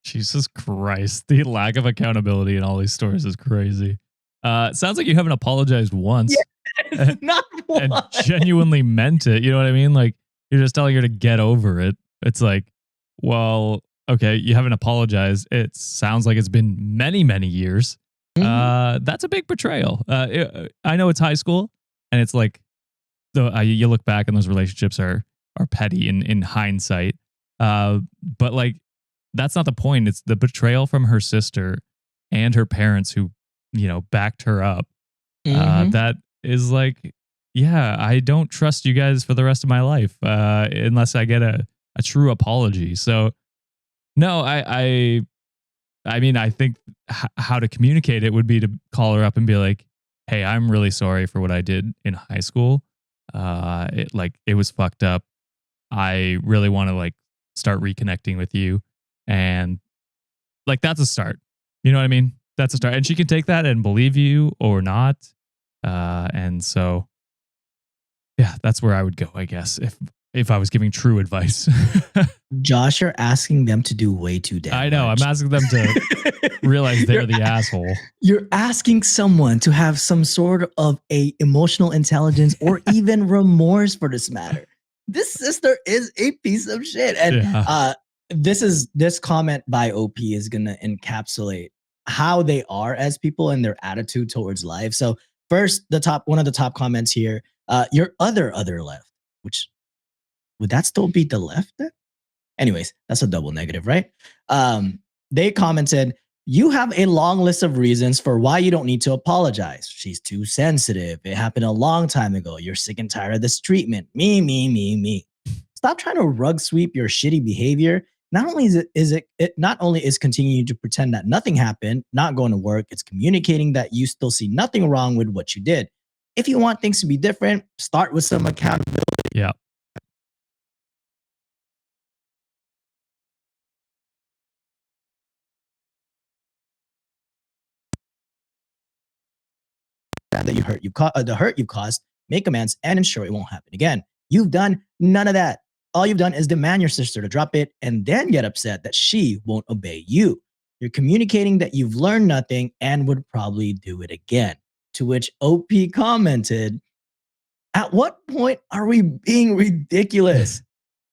Jesus Christ. The lack of accountability in all these stories is crazy. It sounds like you haven't apologized once. Yes, not once. And genuinely meant it. You know what I mean? Like, you're just telling her to get over it. It's like, well, okay, you haven't apologized. It sounds like it's been many, many years. That's a big betrayal. I know it's high school, and it's like, you look back and those relationships are petty in hindsight. But like, that's not the point. It's the betrayal from her sister and her parents who, backed her up. That is like, yeah, I don't trust you guys for the rest of my life unless I get a true apology. So no, I mean, I think how to communicate it would be to call her up and be like, hey, I'm really sorry for what I did in high school. It was fucked up. I really want to like start reconnecting with you. And like, that's a start. You know what I mean? That's a start. And she can take that and believe you or not. And so, yeah, that's where I would go, I guess, if I was giving true advice. Josh, you're asking them to do way too damn I know. much. I'm asking them to realize they're the asshole. You're asking someone to have some sort of a emotional intelligence or even remorse for this matter. This sister is a piece of shit. And this comment by OP is gonna encapsulate how they are as people and their attitude towards life. So first, one of the top comments here, your other left, which would that still be the left then? Anyways, that's a double negative, right? They commented, you have a long list of reasons for why you don't need to apologize. She's too sensitive. It happened a long time ago. You're sick and tired of this treatment. Me. Stop trying to rug sweep your shitty behavior. Not only is continuing to pretend that nothing happened, not going to work, it's communicating that you still see nothing wrong with what you did. If you want things to be different, start with some accountability. Yeah. That the hurt you caused, make amends, and ensure it won't happen again. You've done none of that. All you've done is demand your sister to drop it and then get upset that she won't obey you. You're communicating that you've learned nothing and would probably do it again. To which OP commented, at what point are we being ridiculous?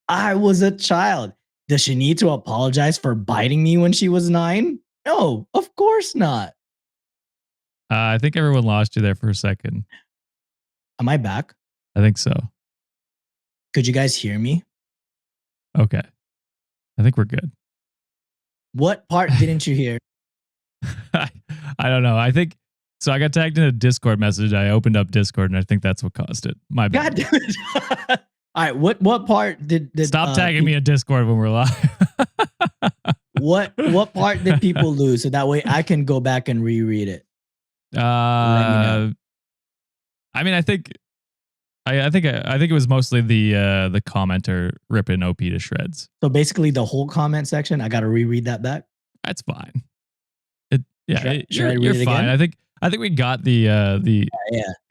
I was a child. Does she need to apologize for biting me when she was 9? No, of course not. I think everyone lost you there for a second. Am I back? I think so. Could you guys hear me? Okay. I think we're good. What part didn't you hear? I don't know. I think so. I got tagged in a Discord message. I opened up Discord, and I think that's what caused it. My bad. God damn it. All right. What part did stop tagging me in Discord when we're live? What part did people lose? So that way I can go back and reread it. I mean, I think it was mostly the commenter ripping OP to shreds. So basically, the whole comment section, I got to reread that back. That's fine. You're fine. Again? I think we got the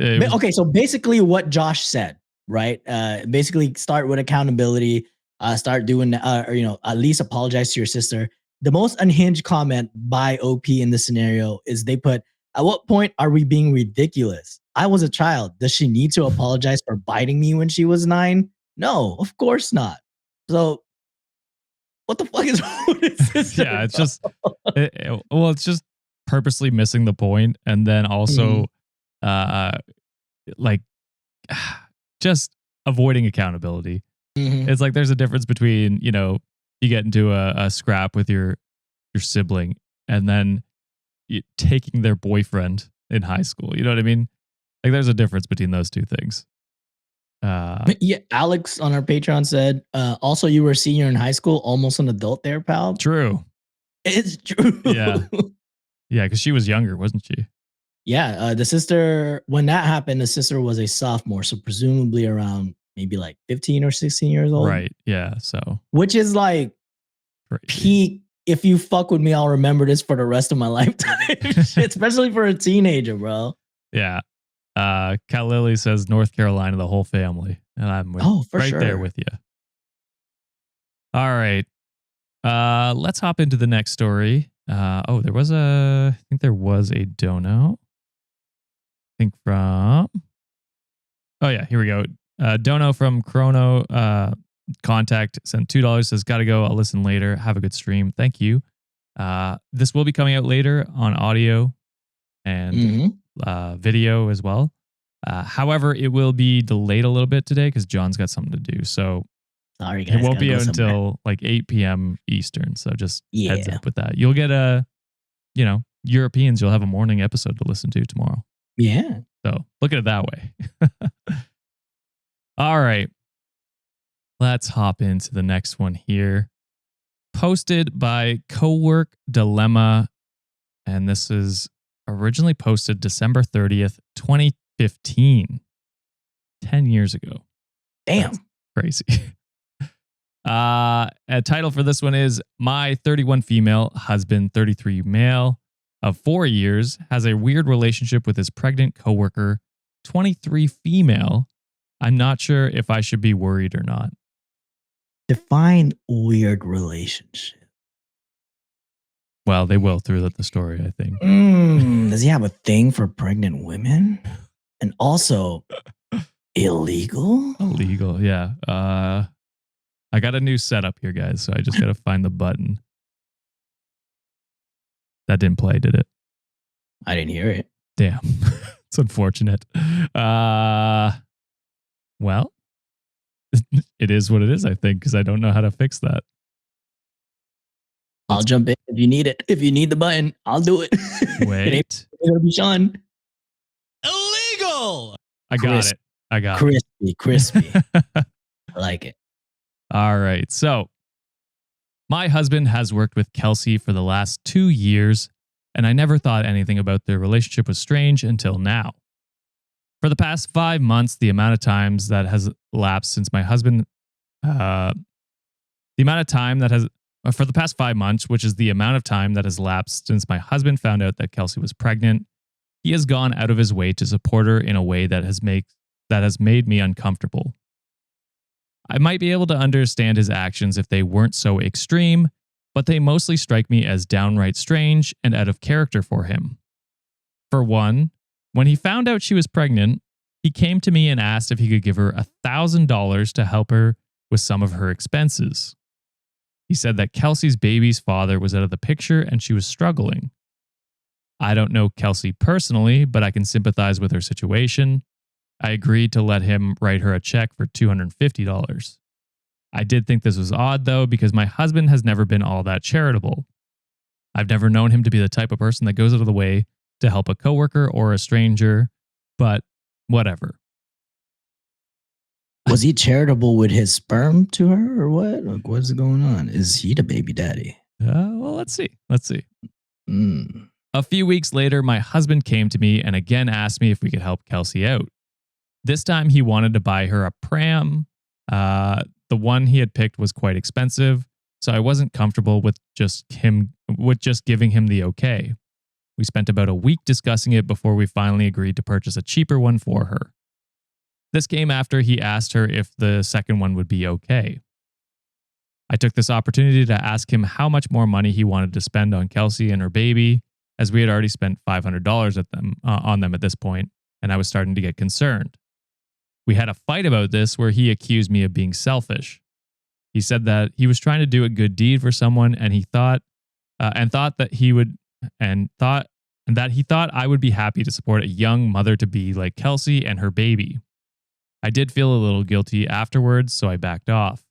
okay, so basically, what Josh said, right? Basically, start with accountability. Start doing, at least apologize to your sister. The most unhinged comment by OP in this scenario is they put, at what point are we being ridiculous? I was a child. Does she need to apologize for biting me when she was 9? No, of course not. So what the fuck is wrong with this sister? Yeah, it's just, it's just purposely missing the point. And then also, just avoiding accountability. It's like there's a difference between, you get into a scrap with your sibling and then taking their boyfriend in high school. You know what I mean? Like there's a difference between those two things. Yeah, Alex on our Patreon said, also you were a senior in high school, almost an adult there, pal. True. It's true. Yeah. Yeah, because she was younger, wasn't she? Yeah, the sister, when that happened, the sister was a sophomore, so presumably around maybe like 15 or 16 years old. Right, yeah, so. Which is like crazy. Peak, if you fuck with me, I'll remember this for the rest of my lifetime. Especially for a teenager, bro. Yeah. Cal Lily says North Carolina, the whole family. And I'm there with you. All right. Let's hop into the next story. I think there was a dono. I think from, here we go. Dono from Chrono Contact sent $2, says, gotta go. I'll listen later. Have a good stream. Thank you. This will be coming out later on audio and video as well. However, it will be delayed a little bit today because John's got something to do. So sorry, guys, it won't be out until like 8 p.m. Eastern. So just heads up with that. You'll get Europeans, you'll have a morning episode to listen to tomorrow. Yeah. So look at it that way. All right. Let's hop into the next one here. Posted by Cowork Dilemma. And this is originally posted December 30th, 2015. 10 years ago. Damn. That's crazy. A title for this one is My 31 Female Husband, 33 Male of 4 years has a weird relationship with his pregnant coworker, 23 female. I'm not sure if I should be worried or not. Define weird relationship. Well, they will throughout the story, I think. Does he have a thing for pregnant women? And also illegal? Illegal, yeah. I got a new setup here, guys, so I just got to find the button. That didn't play, did it? I didn't hear it. Damn. It's unfortunate. Well, it is what it is, I think, because I don't know how to fix that. I'll jump in if you need it. If you need the button, I'll do it. Wait. It's gonna be Sean. Illegal! I got it. Crispy. I like it. All right. So, my husband has worked with Kelsey for the last 2 years, and I never thought anything about their relationship was strange until now. For the past 5 months, the amount of times that has lapsed since my husband, for the past 5 months, which is the amount of time that has lapsed since my husband found out that Kelsey was pregnant, he has gone out of his way to support her in a way that has made me uncomfortable. I might be able to understand his actions if they weren't so extreme, but they mostly strike me as downright strange and out of character for him. For one, when he found out she was pregnant, he came to me and asked if he could give her $1,000 to help her with some of her expenses. He said that Kelsey's baby's father was out of the picture and she was struggling. I don't know Kelsey personally, but I can sympathize with her situation. I agreed to let him write her a check for $250. I did think this was odd, though, because my husband has never been all that charitable. I've never known him to be the type of person that goes out of the way to help a coworker or a stranger, but whatever. Was he charitable with his sperm to her or what? Like, what's going on? Is he the baby daddy? Well, let's see. Mm. A few weeks later, my husband came to me and again asked me if we could help Kelsey out. This time he wanted to buy her a pram. The one he had picked was quite expensive, so I wasn't comfortable with just giving him the okay. We spent about a week discussing it before we finally agreed to purchase a cheaper one for her. This came after he asked her if the second one would be okay. I took this opportunity to ask him how much more money he wanted to spend on Kelsey and her baby, as we had already spent $500 on them at this point, and I was starting to get concerned. We had a fight about this where he accused me of being selfish. He said that he was trying to do a good deed for someone, and he thought that I would be happy to support a young mother-to-be like Kelsey and her baby. I did feel a little guilty afterwards, so I backed off.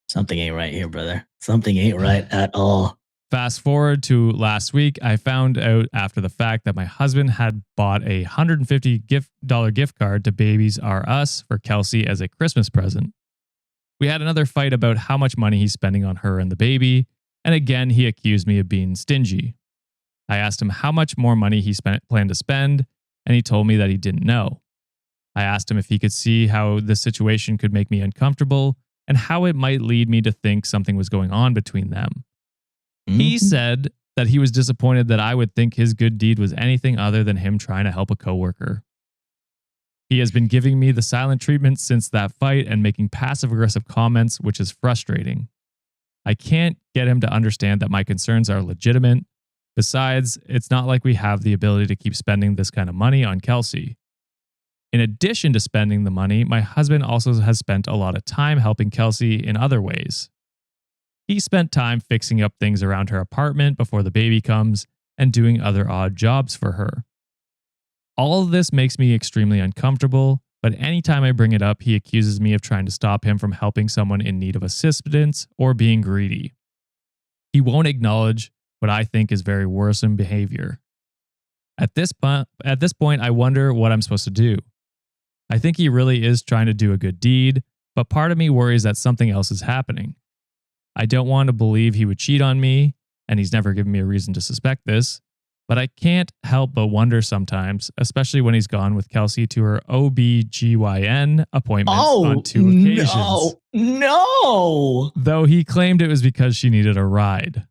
Something ain't right here, brother. Something ain't right at all. Fast forward to last week, I found out after the fact that my husband had bought a $150 gift card to Babies R Us for Kelsey as a Christmas present. We had another fight about how much money he's spending on her and the baby, and again, he accused me of being stingy. I asked him how much more money he planned to spend, and he told me that he didn't know. I asked him if he could see how this situation could make me uncomfortable and how it might lead me to think something was going on between them. He said that he was disappointed that I would think his good deed was anything other than him trying to help a coworker. He has been giving me the silent treatment since that fight and making passive-aggressive comments, which is frustrating. I can't get him to understand that my concerns are legitimate. Besides, it's not like we have the ability to keep spending this kind of money on Kelsey. In addition to spending the money, my husband also has spent a lot of time helping Kelsey in other ways. He spent time fixing up things around her apartment before the baby comes and doing other odd jobs for her. All of this makes me extremely uncomfortable, but anytime I bring it up, he accuses me of trying to stop him from helping someone in need of assistance or being greedy. He won't acknowledge what I think is very worrisome behavior. At this point, I wonder what I'm supposed to do. I think he really is trying to do a good deed, but part of me worries that something else is happening. I don't want to believe he would cheat on me, and he's never given me a reason to suspect this, But I can't help but wonder sometimes, especially when he's gone with Kelsey to her OBGYN appointments on 2 occasions. No. Though he claimed it was because she needed a ride.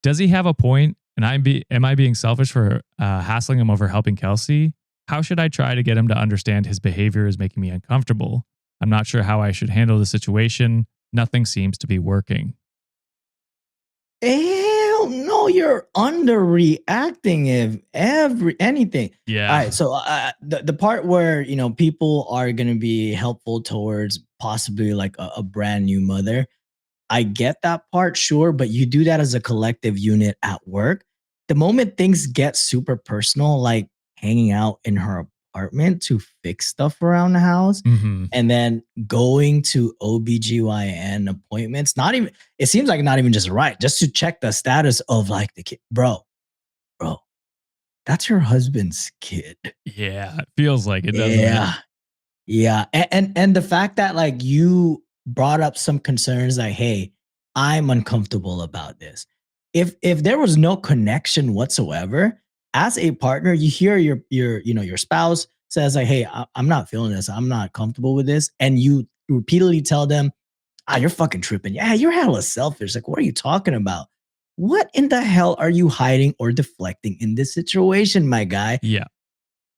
Does he have a point? And am I being selfish for hassling him over helping Kelsey? How should I try to get him to understand his behavior is making me uncomfortable? I'm not sure how I should handle the situation. Nothing seems to be working. Hell no, you're underreacting if anything. Yeah. All right, so the part where people are gonna be helpful towards possibly like a brand new mother, I get that part, sure, but you do that as a collective unit at work. The moment things get super personal, like hanging out in her apartment to fix stuff around the house, Mm-hmm. and then going to OBGYN appointments, it seems like not even just just to check the status of like the kid. Bro, that's your husband's kid. Yeah, it feels like it, doesn't Yeah. it? Yeah. And the fact that like you brought up some concerns like, hey, I'm uncomfortable about this. If there was no connection whatsoever, as a partner, you hear your spouse says like, hey, I'm not feeling this. I'm not comfortable with this. And you repeatedly tell them, you're fucking tripping. Yeah, you're hella selfish. Like, what are you talking about? What in the hell are you hiding or deflecting in this situation, my guy? Yeah.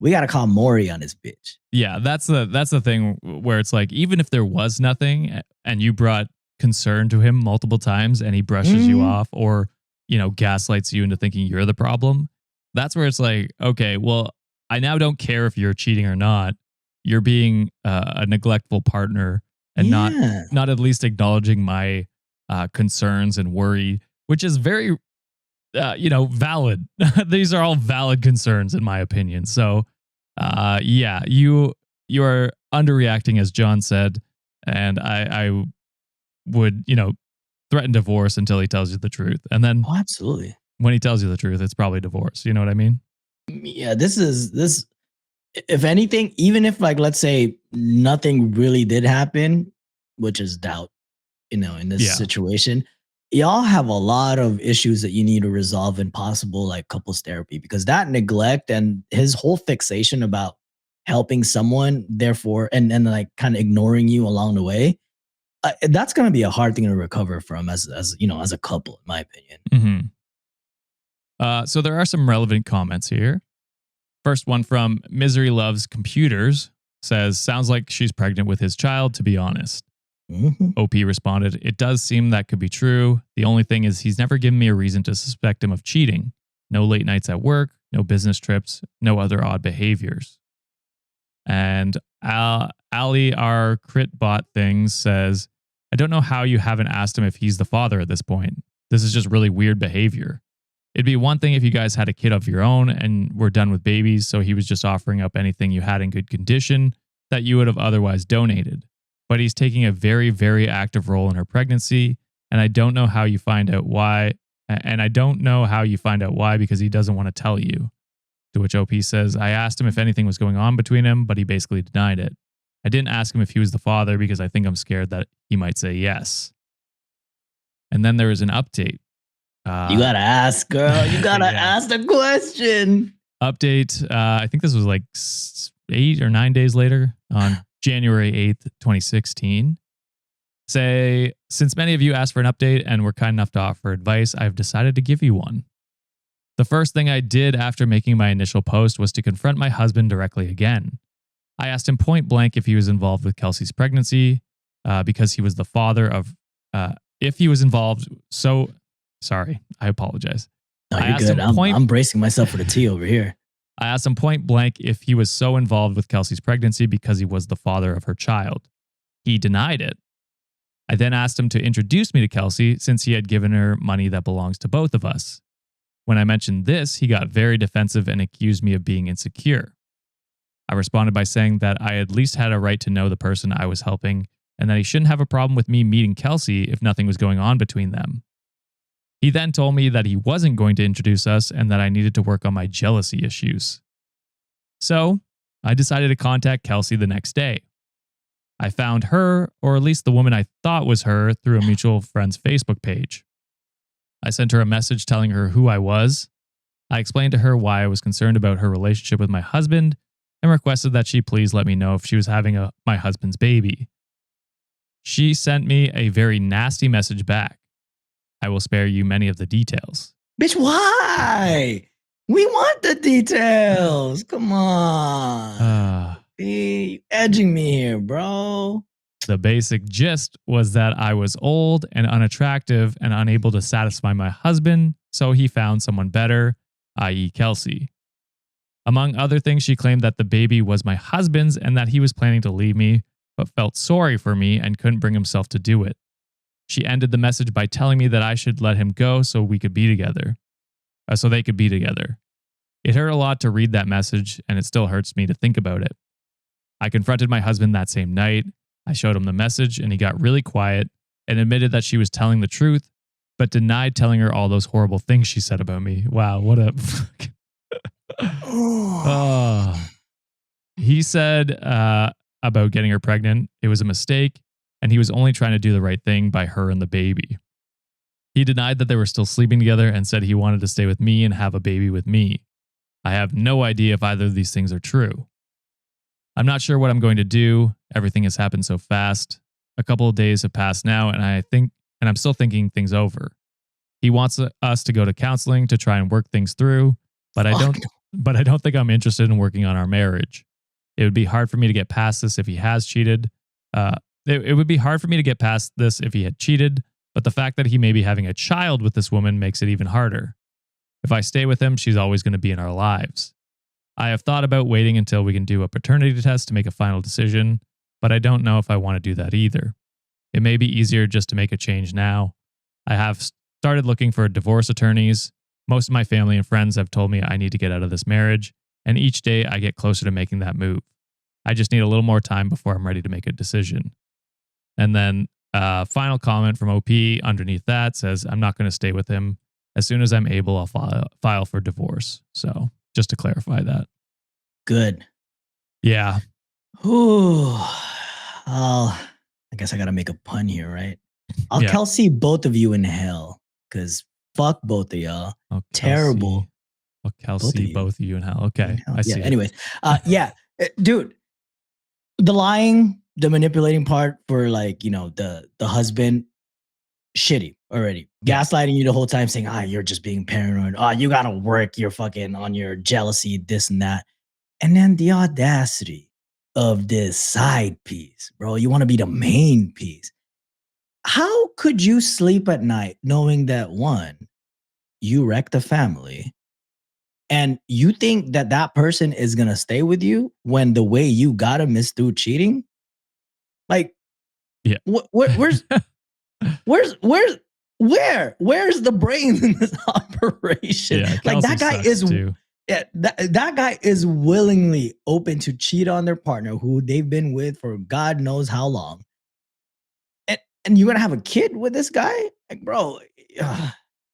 We got to call Maury on this bitch. Yeah, that's the thing where it's like, even if there was nothing and you brought concern to him multiple times and he brushes you off or, gaslights you into thinking you're the problem, that's where it's like, okay, well, I now don't care if you're cheating or not. You're being a neglectful partner and not at least acknowledging my concerns and worry, which is very, valid. These are all valid concerns in my opinion. So, yeah, you are underreacting, as John said, and I would, threaten divorce until he tells you the truth. And then absolutely. When he tells you the truth, it's probably divorce. You know what I mean? Yeah, this, if anything, even if like, let's say nothing really did happen, which is doubt, in this situation, y'all have a lot of issues that you need to resolve in possible like couples therapy, because that neglect and his whole fixation about helping someone, therefore, and like kind of ignoring you along the way, that's going to be a hard thing to recover from as a couple, in my opinion. Mm-hmm. So there are some relevant comments here. First one from Misery Loves Computers says, sounds like she's pregnant with his child, to be honest. Mm-hmm. OP responded, it does seem that could be true. The only thing is he's never given me a reason to suspect him of cheating. No late nights at work, no business trips, no other odd behaviors. And Ali, our crit bot things, says, I don't know how you haven't asked him if he's the father at this point. This is just really weird behavior. It'd be one thing if you guys had a kid of your own and were done with babies, so he was just offering up anything you had in good condition that you would have otherwise donated. But he's taking a very, very active role in her pregnancy, and I don't know how you find out why. Because he doesn't want to tell you. To which OP says, I asked him if anything was going on between them, but he basically denied it. I didn't ask him if he was the father because I think I'm scared that he might say yes. And then there is an update. You gotta ask, girl. You gotta ask the question. Update. I think this was like 8 or 9 days later on January 8th, 2016. Say, since many of you asked for an update and were kind enough to offer advice, I've decided to give you one. The first thing I did after making my initial post was to confront my husband directly again. I asked him point blank if he was involved with Kelsey's pregnancy, because he was the father of, if he was involved. So, sorry, I apologize. No, you're good. I'm bracing myself for the tea over here. I asked him point blank if he was so involved with Kelsey's pregnancy because he was the father of her child. He denied it. I then asked him to introduce me to Kelsey since he had given her money that belongs to both of us. When I mentioned this, he got very defensive and accused me of being insecure. I responded by saying that I at least had a right to know the person I was helping and that he shouldn't have a problem with me meeting Kelsey if nothing was going on between them. He then told me that he wasn't going to introduce us and that I needed to work on my jealousy issues. So, I decided to contact Kelsey the next day. I found her, or at least the woman I thought was her, through a mutual friend's Facebook page. I sent her a message telling her who I was. I explained to her why I was concerned about her relationship with my husband and requested that she please let me know if she was having my husband's baby. She sent me a very nasty message back. I will spare you many of the details. Bitch, why? We want the details. Come on. You edging me here, bro. The basic gist was that I was old and unattractive and unable to satisfy my husband, so he found someone better, i.e. Kelsey. Among other things, she claimed that the baby was my husband's and that he was planning to leave me, but felt sorry for me and couldn't bring himself to do it. She ended the message by telling me that I should let him go so we could be together. So they could be together. It hurt a lot to read that message, and it still hurts me to think about it. I confronted my husband that same night. I showed him the message, and he got really quiet and admitted that she was telling the truth, but denied telling her all those horrible things she said about me. Wow, what a... He said about getting her pregnant, it was a mistake, and he was only trying to do the right thing by her and the baby. He denied that they were still sleeping together and said he wanted to stay with me and have a baby with me. I have no idea if either of these things are true. I'm not sure what I'm going to do. Everything has happened so fast. A couple of days have passed now, and I'm still thinking things over. He wants us to go to counseling to try and work things through, but I don't think I'm interested in working on our marriage. It would be hard for me to get past this if he has cheated. It would be hard for me to get past this if he had cheated, but the fact that he may be having a child with this woman makes it even harder. If I stay with him, she's always going to be in our lives. I have thought about waiting until we can do a paternity test to make a final decision, but I don't know if I want to do that either. It may be easier just to make a change now. I have started looking for divorce attorneys. Most of my family and friends have told me I need to get out of this marriage, and each day I get closer to making that move. I just need a little more time before I'm ready to make a decision. And then final comment from OP underneath that says, I'm not going to stay with him. As soon as I'm able, I'll file for divorce. So just to clarify that. Good. Yeah. Ooh. I guess I got to make a pun here, right? I'll Kelsey both of you in hell because fuck both of y'all. Oh, terrible. I'll Kelsey both of you in hell. Okay. I see. Anyways. Dude, the lying, the manipulating part for the husband, shitty already. Gaslighting you the whole time saying, you're just being paranoid. You got to work your fucking on your jealousy, this and that. And then the audacity of this side piece, bro. You want to be the main piece. How could you sleep at night knowing that one, you wrecked a family and you think that that person is going to stay with you when the way you got him is through cheating? Like, where's the brains in this operation? Yeah, like that guy is too. that guy is willingly open to cheat on their partner who they've been with for God knows how long. And you're gonna have a kid with this guy? Like, bro,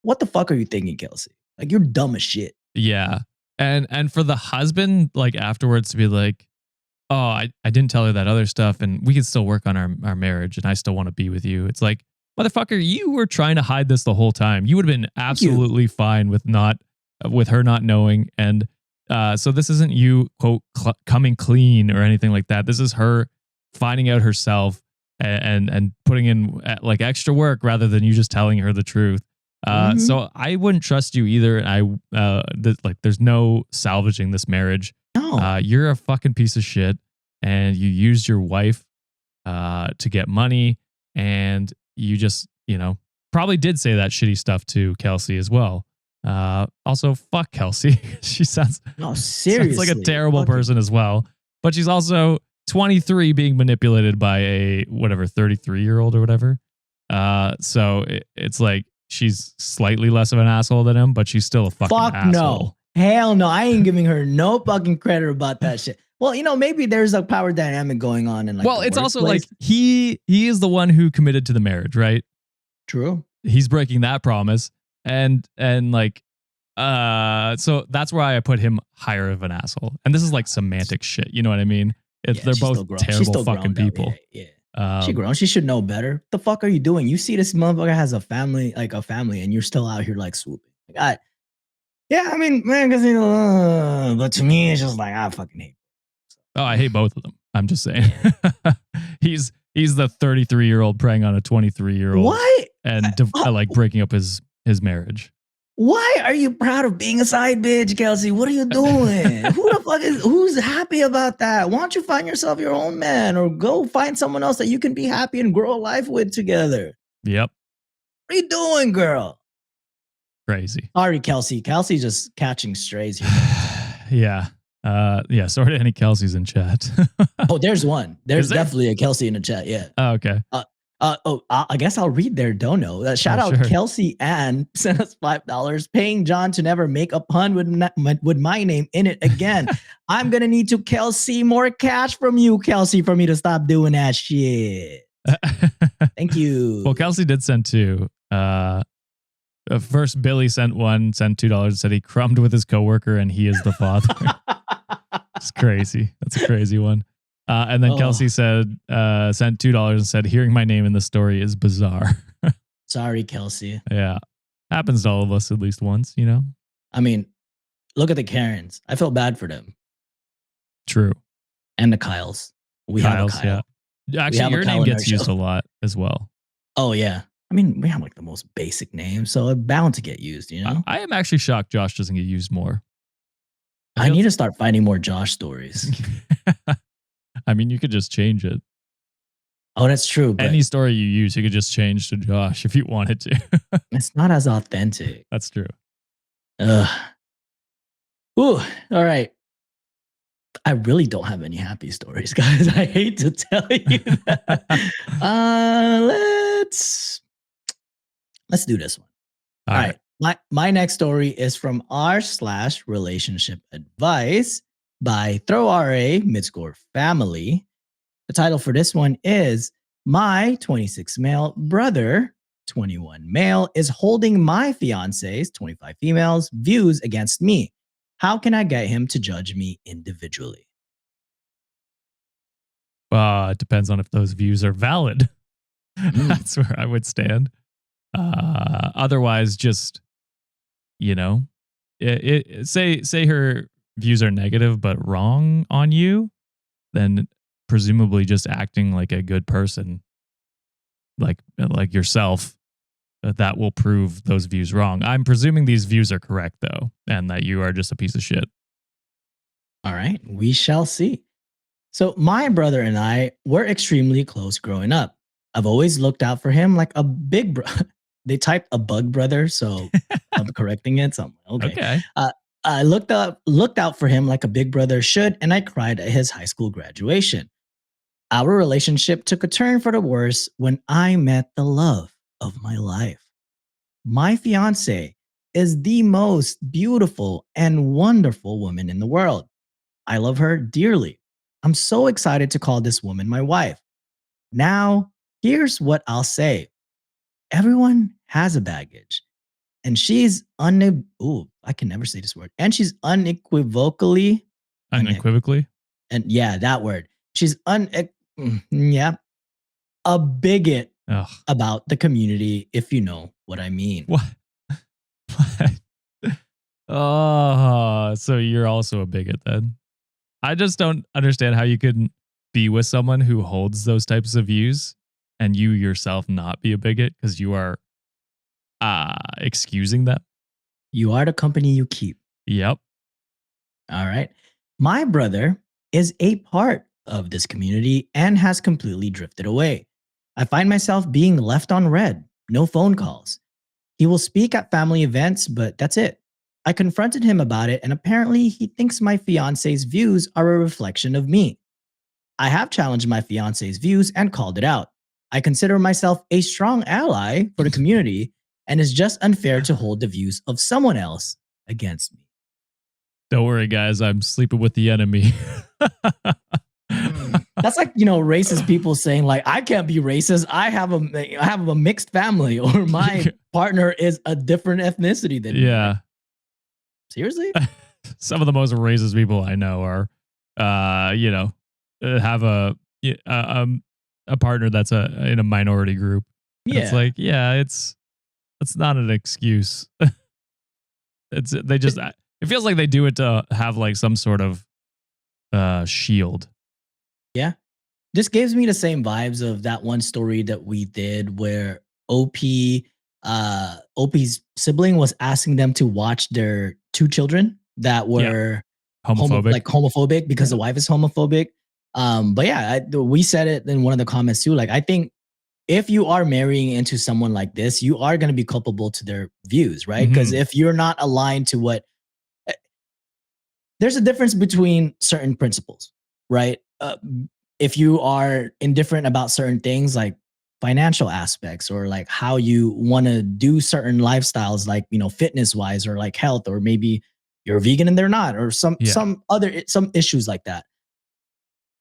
what the fuck are you thinking, Kelsey? Like, you're dumb as shit. Yeah. And for the husband, like afterwards to be like, oh, I didn't tell her that other stuff and we can still work on our marriage and I still want to be with you. It's like, motherfucker, you were trying to hide this the whole time. You would have been absolutely fine with her not knowing. And so this isn't you, quote, coming clean or anything like that. This is her finding out herself and putting in like extra work rather than you just telling her the truth. So I wouldn't trust you either. And there's no salvaging this marriage. No. You're a fucking piece of shit and you used your wife to get money and you just, probably did say that shitty stuff to Kelsey as well. Also, fuck Kelsey. She sounds like a terrible person as well. But she's also 23 being manipulated by a 33-year-old or whatever. So it's like she's slightly less of an asshole than him, but she's still a fucking asshole. No. Hell no. I ain't giving her no fucking credit about that shit. Well, maybe there's a power dynamic going on in well, it's also like he is the one who committed to the marriage, right? True. He's breaking that promise. And so that's why I put him higher of an asshole. And this is like semantic shit. You know what I mean? They're both terrible fucking people. Yeah. She grown. She should know better. The fuck are you doing? You see this motherfucker has a family, and you're still out here like swooping. Yeah, I mean, man, because but to me, it's just like I fucking hate. Oh, I hate both of them. I'm just saying. he's the 33-year-old preying on a 23-year-old Why? and like breaking up his marriage. Why are you proud of being a side bitch, Kelsey? What are you doing? Who's happy about that? Why don't you find yourself your own man or go find someone else that you can be happy and grow a life with together? Yep. What are you doing, girl? Crazy. Sorry, Kelsey. Kelsey's just catching strays here. Yeah. Yeah. Sorry to any Kelseys in chat. Oh, there's one. There's definitely a Kelsey in the chat. Yeah. Oh, okay. I guess I'll read their dono. Shout out sure. Kelsey Ann sent us $5, paying John to never make a pun with my name in it again. I'm gonna need to Kelsey more cash from you, Kelsey, for me to stop doing that shit. Thank you. Well, Kelsey did send two. First, Billy sent one, sent $2, said he crumbed with his coworker and he is the father. It's crazy. That's a crazy one. And then Kelsey said, sent $2 and said, hearing my name in the story is bizarre. Sorry, Kelsey. Yeah. Happens to all of us at least once, you know? I mean, look at the Karens. I feel bad for them. True. And the Kyles. We have a Kyle. Yeah. Actually, your name gets used a lot as well. Oh, yeah. I mean, we have like the most basic name, so it's bound to get used, you know? I am actually shocked Josh doesn't get used more. I need to start finding more Josh stories. I mean, you could just change it. Oh, that's true. But any story you use, you could just change to Josh if you wanted to. It's not as authentic. That's true. Ooh, all right. I really don't have any happy stories, guys. I hate to tell you that. Let's do this one. All right. My next story is from r/relationship advice by Throw RA Midscore Family. The title for this one is My 26 male brother, 21 male, is holding my fiance's 25 females views against me. How can I get him to judge me individually? It depends on if those views are valid. That's where I would stand. Otherwise, just, you know, say her views are negative but wrong on you, then presumably just acting like a good person, like yourself, that will prove those views wrong. I'm presuming these views are correct, though, and that you are just a piece of shit. All right, we shall see. So my brother and I were extremely close growing up. I've always looked out for him like a big brother. They typed a bug brother, so I'm correcting it. So okay. I looked out for him like a big brother should, and I cried at his high school graduation. Our relationship took a turn for the worse when I met the love of my life. My fiance is the most beautiful and wonderful woman in the world. I love her dearly. I'm so excited to call this woman my wife. Now, here's what I'll say. Everyone has a baggage, and she's I can never say this word. And she's unequivocally, and yeah, that word. She's a bigot about the community, if you know what I mean. What? Oh, so you're also a bigot then? I just don't understand how you could be with someone who holds those types of views and you yourself not be a bigot because you are excusing them. You are the company you keep. Yep. All right. My brother is a part of this community and has completely drifted away. I find myself being left on red, no phone calls. He will speak at family events, but that's it. I confronted him about it, and apparently he thinks my fiance's views are a reflection of me. I have challenged my fiance's views and called it out. I consider myself a strong ally for the community, and it's just unfair to hold the views of someone else against me. Don't worry, guys. I'm sleeping with the enemy. That's like, racist people saying like, I can't be racist. I have a mixed family, or my partner is a different ethnicity than me. Yeah. Seriously? Some of the most racist people I know are, have a partner that's in a minority group. Yeah. It's like, it's not an excuse. They just. It feels like they do it to have like some sort of shield. Yeah. This gives me the same vibes of that one story that we did where OP's sibling was asking them to watch their two children that were homophobic because the wife is homophobic. But yeah, we said it in one of the comments too. Like, I think if you are marrying into someone like this, you are going to be culpable to their views, right? Because if you're not aligned to what, there's a difference between certain principles, right? If you are indifferent about certain things like financial aspects or like how you want to do certain lifestyles, like, you know, fitness wise or like health, or maybe you're vegan and they're not, or some issues like that.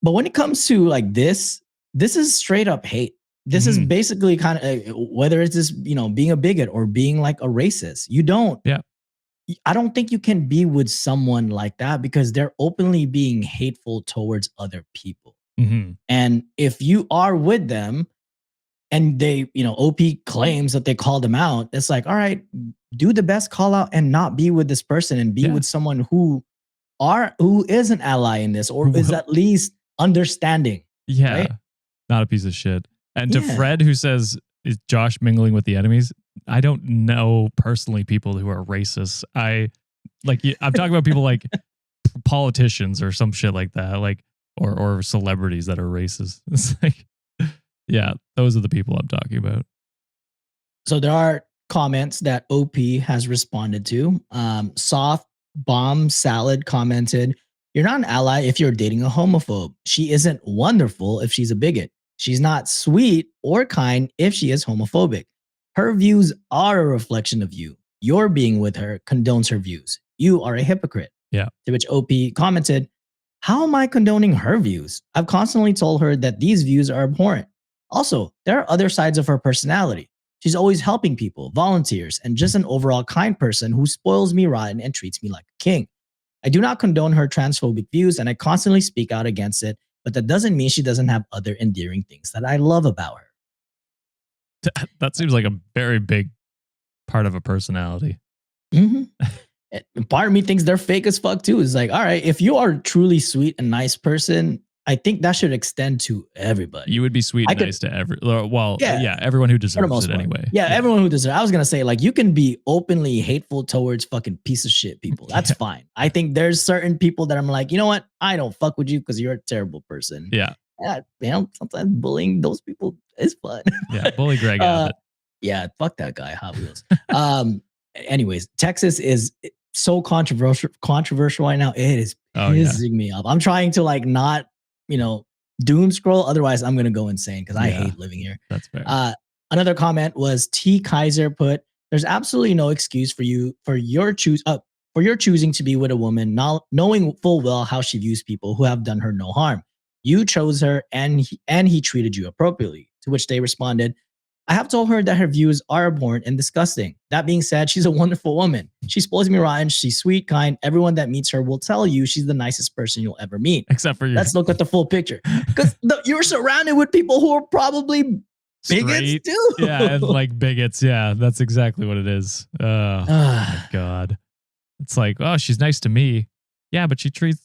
But when it comes to like this is straight up hate. This is basically kind of whether it's this, you know, being a bigot or being like a racist. I don't think you can be with someone like that because they're openly being hateful towards other people. And if you are with them and they, you know, OP claims that they called them out, it's like, all right, do the best call out and not be with this person and be with someone who is an ally in this or is at least understanding. Right? Not a piece of shit. And to Fred, who says, is Josh mingling with the enemies? I don't know personally people who are racist. I'm talking about people like politicians or some shit like that, like or celebrities that are racist. It's like, yeah, those are the people I'm talking about. So there are comments that OP has responded to. Soft Bomb Salad commented, "You're not an ally if you're dating a homophobe. She isn't wonderful if she's a bigot. She's not sweet or kind if she is homophobic. Her views are a reflection of you. Your being with her condones her views. You are a hypocrite." Yeah. To which OP commented, "How am I condoning her views? I've constantly told her that these views are abhorrent. Also, there are other sides of her personality. She's always helping people, volunteers, and just an overall kind person who spoils me rotten and treats me like a king. I do not condone her transphobic views and I constantly speak out against it, but that doesn't mean she doesn't have other endearing things that I love about her." That seems like a very big part of a personality. Part of me thinks they're fake as fuck too. It's like, all right, if you are a truly sweet and nice person, I think that should extend to everybody. You would be sweet and nice to everyone who deserves it anyway. Everyone who deserves. I was gonna say, like, you can be openly hateful towards fucking piece of shit people. That's fine. I think there's certain people that I'm like, you know what? I don't fuck with you because you're a terrible person. Yeah. You know, sometimes bullying those people is fun. Yeah, bully Greg Abbott. Yeah, fuck that guy, Hot Wheels. Anyways, Texas is so controversial right now. It is pissing me off. I'm trying to like not, you know, doom scroll. Otherwise, I'm gonna go insane because I hate living here. That's fair. Another comment was T Kaiser put, "There's absolutely no excuse for your choosing to be with a woman, not knowing full well how she views people who have done her no harm. You chose her, and he treated you appropriately." To which they responded, "I have told her that her views are abhorrent and disgusting. That being said, she's a wonderful woman. She spoils me rotten. She's sweet, kind. Everyone that meets her will tell you she's the nicest person you'll ever meet." Except for you. Let's look at the full picture. Because you're surrounded with people who are probably bigots too. Yeah, and like bigots. Yeah, that's exactly what it is. Oh my God. It's like, oh, she's nice to me. Yeah, but she treats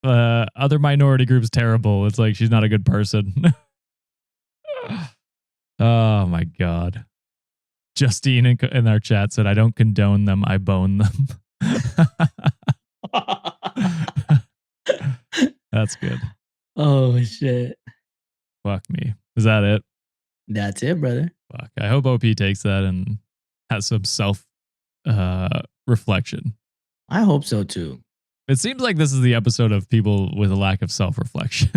other minority groups terrible. It's like she's not a good person. Oh my God. Justine in our chat said, "I don't condone them, I bone them." That's good. Oh shit. Fuck me. Is that it? That's it, brother. Fuck. I hope OP takes that and has some self reflection. I hope so too. It seems like this is the episode of people with a lack of self reflection.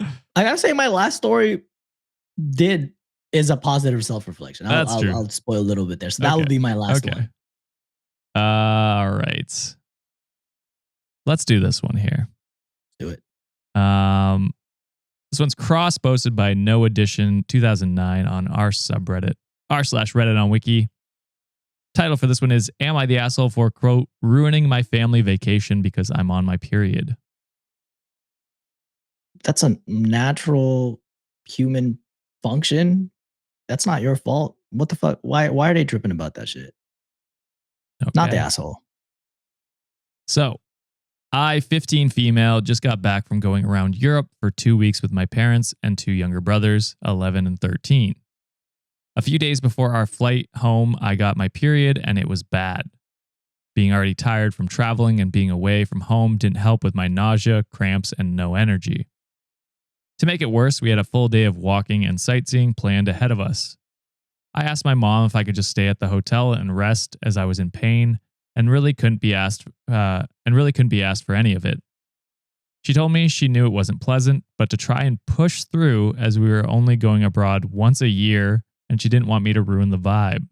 I gotta say, my last story is a positive self-reflection. I'll spoil a little bit there. So that would be my last one. All right. Let's do this one here. Do it. This one's cross-posted by No Edition 2009 on our subreddit, r/Reddit on Wiki. Title for this one is, "Am I the asshole for, quote, ruining my family vacation because I'm on my period?" That's a natural human function. That's not your fault. What the fuck? Why are they tripping about that shit? Not the Okay. asshole. So, I, 15 female, just got back from going around Europe for 2 weeks with my parents and 2 younger brothers, 11 and 13. A few days before our flight home, I got my period and it was bad. Being already tired from traveling and being away from home didn't help with my nausea, cramps, and no energy. To make it worse, we had a full day of walking and sightseeing planned ahead of us. I asked my mom if I could just stay at the hotel and rest as I was in pain and really couldn't be asked for any of it. She told me she knew it wasn't pleasant, but to try and push through as we were only going abroad once a year and she didn't want me to ruin the vibe.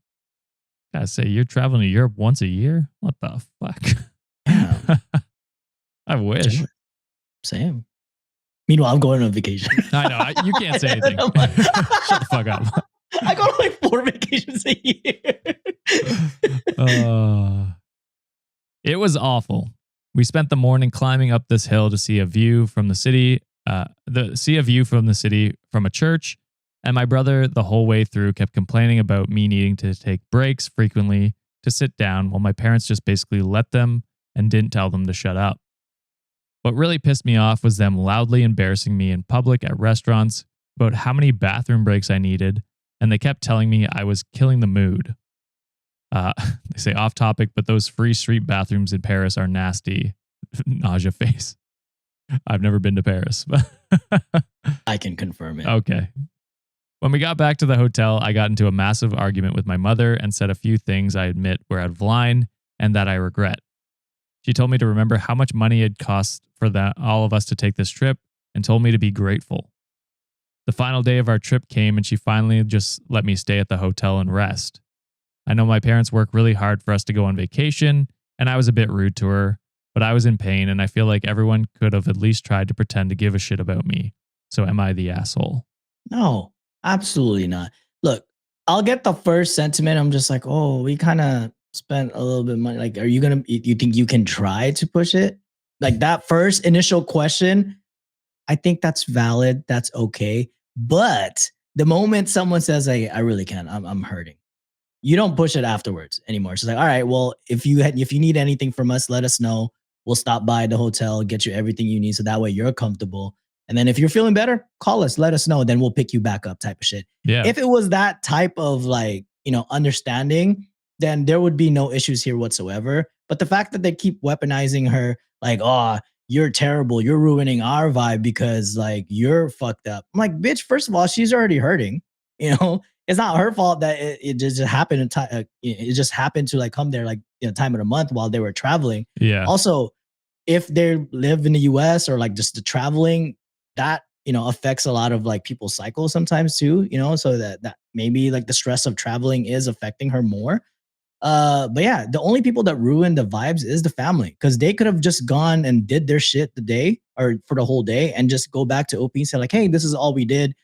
Gotta say, you're traveling to Europe once a year? What the fuck? Yeah. I wish. Same. Meanwhile, I'm going on vacation. I know. You can't say anything. Shut the fuck up. I go on like 4 vacations a year. It was awful. We spent the morning climbing up this hill to see a view from the city, from a church. And my brother, the whole way through, kept complaining about me needing to take breaks frequently to sit down while my parents just basically let them and didn't tell them to shut up. What really pissed me off was them loudly embarrassing me in public at restaurants about how many bathroom breaks I needed, and they kept telling me I was killing the mood. They say off topic, but those free street bathrooms in Paris are nasty. Nausea face. I've never been to Paris. I can confirm it. Okay. When we got back to the hotel, I got into a massive argument with my mother and said a few things I admit were out of line and that I regret. She told me to remember how much money it cost for all of us to take this trip and told me to be grateful. The final day of our trip came and she finally just let me stay at the hotel and rest. I know my parents work really hard for us to go on vacation and I was a bit rude to her, but I was in pain and I feel like everyone could have at least tried to pretend to give a shit about me. So am I the asshole? No, absolutely not. Look, I'll get the first sentiment. I'm just like, oh, we kind of spent a little bit of money. Like, you think you can try to push it? Like that first initial question, I think that's valid. That's okay. But the moment someone says, hey, I really can't, I'm hurting, you don't push it afterwards anymore. It's like, all right, well, if you need anything from us, let us know. We'll stop by the hotel, get you everything you need. So that way you're comfortable. And then if you're feeling better, call us, let us know. Then we'll pick you back up type of shit. Yeah. If it was that type of like, understanding, then there would be no issues here whatsoever. But the fact that they keep weaponizing her like, oh, you're terrible, you're ruining our vibe because like you're fucked up. I'm like, bitch, first of all, she's already hurting. It's not her fault that it just happened. It just happened to like come there like time of the month while they were traveling. Yeah. Also, if they live in the US or like just the traveling, that affects a lot of like people's cycles sometimes too. So that maybe like the stress of traveling is affecting her more. But yeah, the only people that ruin the vibes is the family because they could have just gone and did their shit the day or for the whole day and just go back to OP and say like, hey, this is all we did.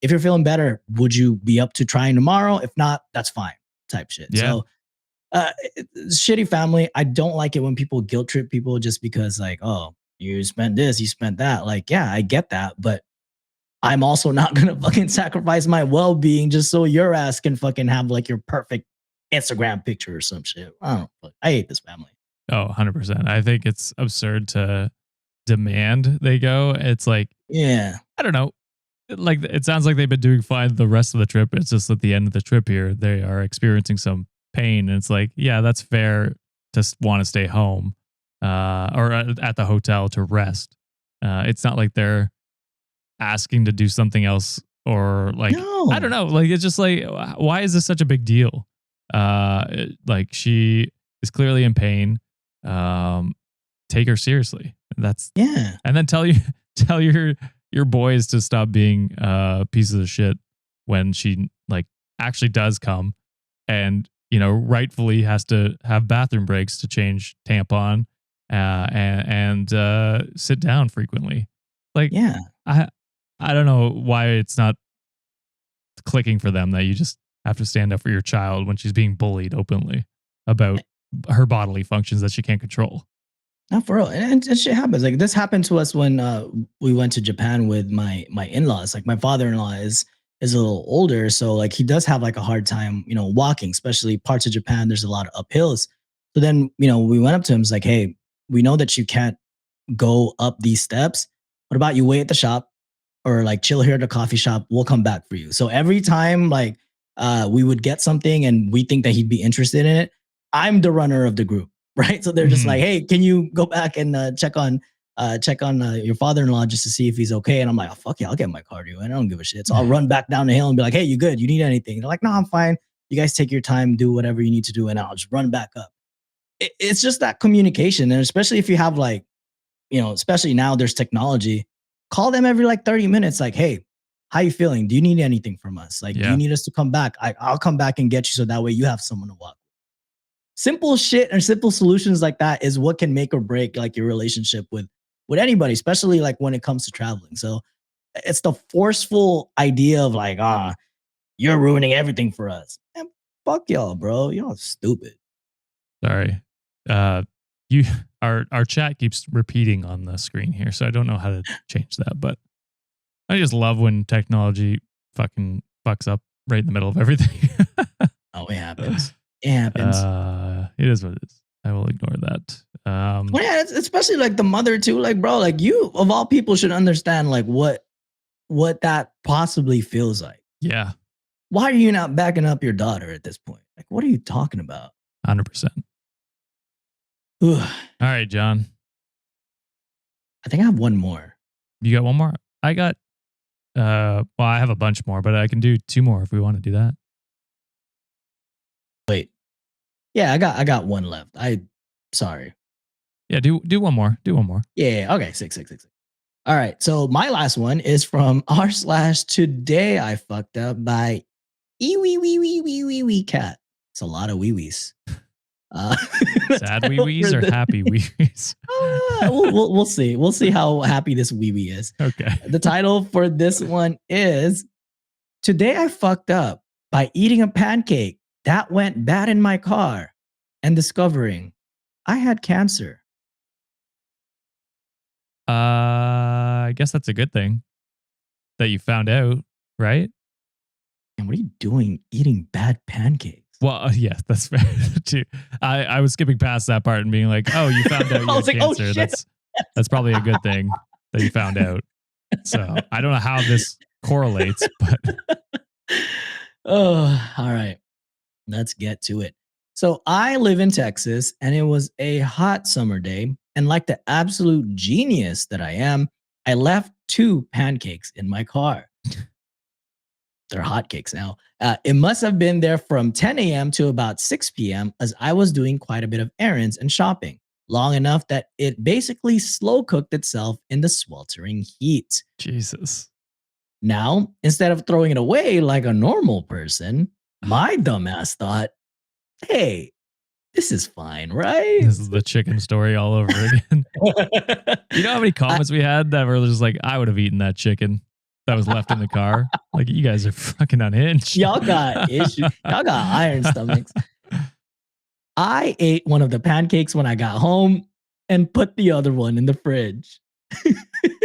If you're feeling better, would you be up to trying tomorrow? If not, that's fine type shit. Yeah. So shitty family. I don't like it when people guilt trip people just because like, oh, you spent this, you spent that. Like, yeah, I get that. But I'm also not going to fucking sacrifice my well-being just so your ass can fucking have like your perfect Instagram picture or some shit. I hate this family. Oh, 100%. I think it's absurd to demand they go. It's like, yeah, I don't know. Like, it sounds like they've been doing fine the rest of the trip. It's just at the end of the trip here, they are experiencing some pain. And it's like, yeah, that's fair to want to stay home or at the hotel to rest. It's not like they're asking to do something else or like, no. I don't know. Like, it's just like, why is this such a big deal? Like, she is clearly in pain. Take her seriously. That's and then tell your boys to stop being pieces of shit when she like actually does come and rightfully has to have bathroom breaks to change tampon and sit down frequently. Like, yeah, I don't know why it's not clicking for them that you just have to stand up for your child when she's being bullied openly about her bodily functions that she can't control. Not for real. And shit happens. Like this happened to us when we went to Japan with my in-laws. Like my father-in-law is a little older. So like he does have like a hard time, walking, especially parts of Japan. There's a lot of uphills. So then, we went up to him. It's like, hey, we know that you can't go up these steps. What about you wait at the shop or like chill here at the coffee shop? We'll come back for you. So every time like we would get something and we think that he'd be interested in it, I'm the runner of the group, right? So they're just like, hey, can you go back and check on your father-in-law just to see if he's okay? And I'm like, oh, fuck yeah, I'll get my cardio and I don't give a shit. So I'll run back down the hill and be like, hey, you good? You need anything? They're like, no, I'm fine. You guys take your time, do whatever you need to do, and I'll just run back up. It's just that communication. And especially if you have like, especially now there's technology, call them every like 30 minutes. Like, hey, how you feeling? Do you need anything from us? Like, do you need us to come back? I'll come back and get you. So that way you have someone to walk. Simple shit and simple solutions like that is what can make or break like your relationship with anybody, especially like when it comes to traveling. So it's the forceful idea of like, you're ruining everything for us. Man, fuck y'all, bro. Y'all stupid. Sorry. Our chat keeps repeating on the screen here, so I don't know how to change that, but I just love when technology fucking fucks up right in the middle of everything. Oh, it happens. It happens. It is what it is. I will ignore that. Well, yeah, it's especially like the mother too. Like, bro, like you of all people should understand like what that possibly feels like. Yeah. Why are you not backing up your daughter at this point? Like, what are you talking about? 100%. All right, John. I think I have one more. You got one more? I got, well, I have a bunch more, but I can do two more if we want to do that. Wait. Yeah, I got one left. Sorry. Yeah, do one more. Do one more. Yeah. Okay. Six. All right. So my last one is from r/today I fucked up by wee cat. It's a lot of wee wees. Sad wee wees or happy wee wees? We'll see. We'll see how happy this wee wee is. Okay. The title for this one is Today I fucked up by eating a pancake that went bad in my car and discovering I had cancer. I guess that's a good thing that you found out, right? And what are you doing eating bad pancakes? Well, yes, that's fair too. I was skipping past that part and being like, oh, you found out you had cancer. Oh, that's probably a good thing that you found out. So I don't know how this correlates, but. Oh, all right. Let's get to it. So I live in Texas and it was a hot summer day. And like the absolute genius that I am, I left 2 pancakes in my car. They're hotcakes now. It must have been there from 10 a.m. to about 6 p.m. as I was doing quite a bit of errands and shopping, long enough that it basically slow cooked itself in the sweltering heat. Jesus. Now, instead of throwing it away like a normal person, my dumbass thought, hey, this is fine, right? This is the chicken story all over again. You know how many comments we had that were just like, I would have eaten that chicken that was left in the car? Like, you guys are fucking unhinged. Y'all got issues. Y'all got iron stomachs. I ate one of the pancakes when I got home and put the other one in the fridge.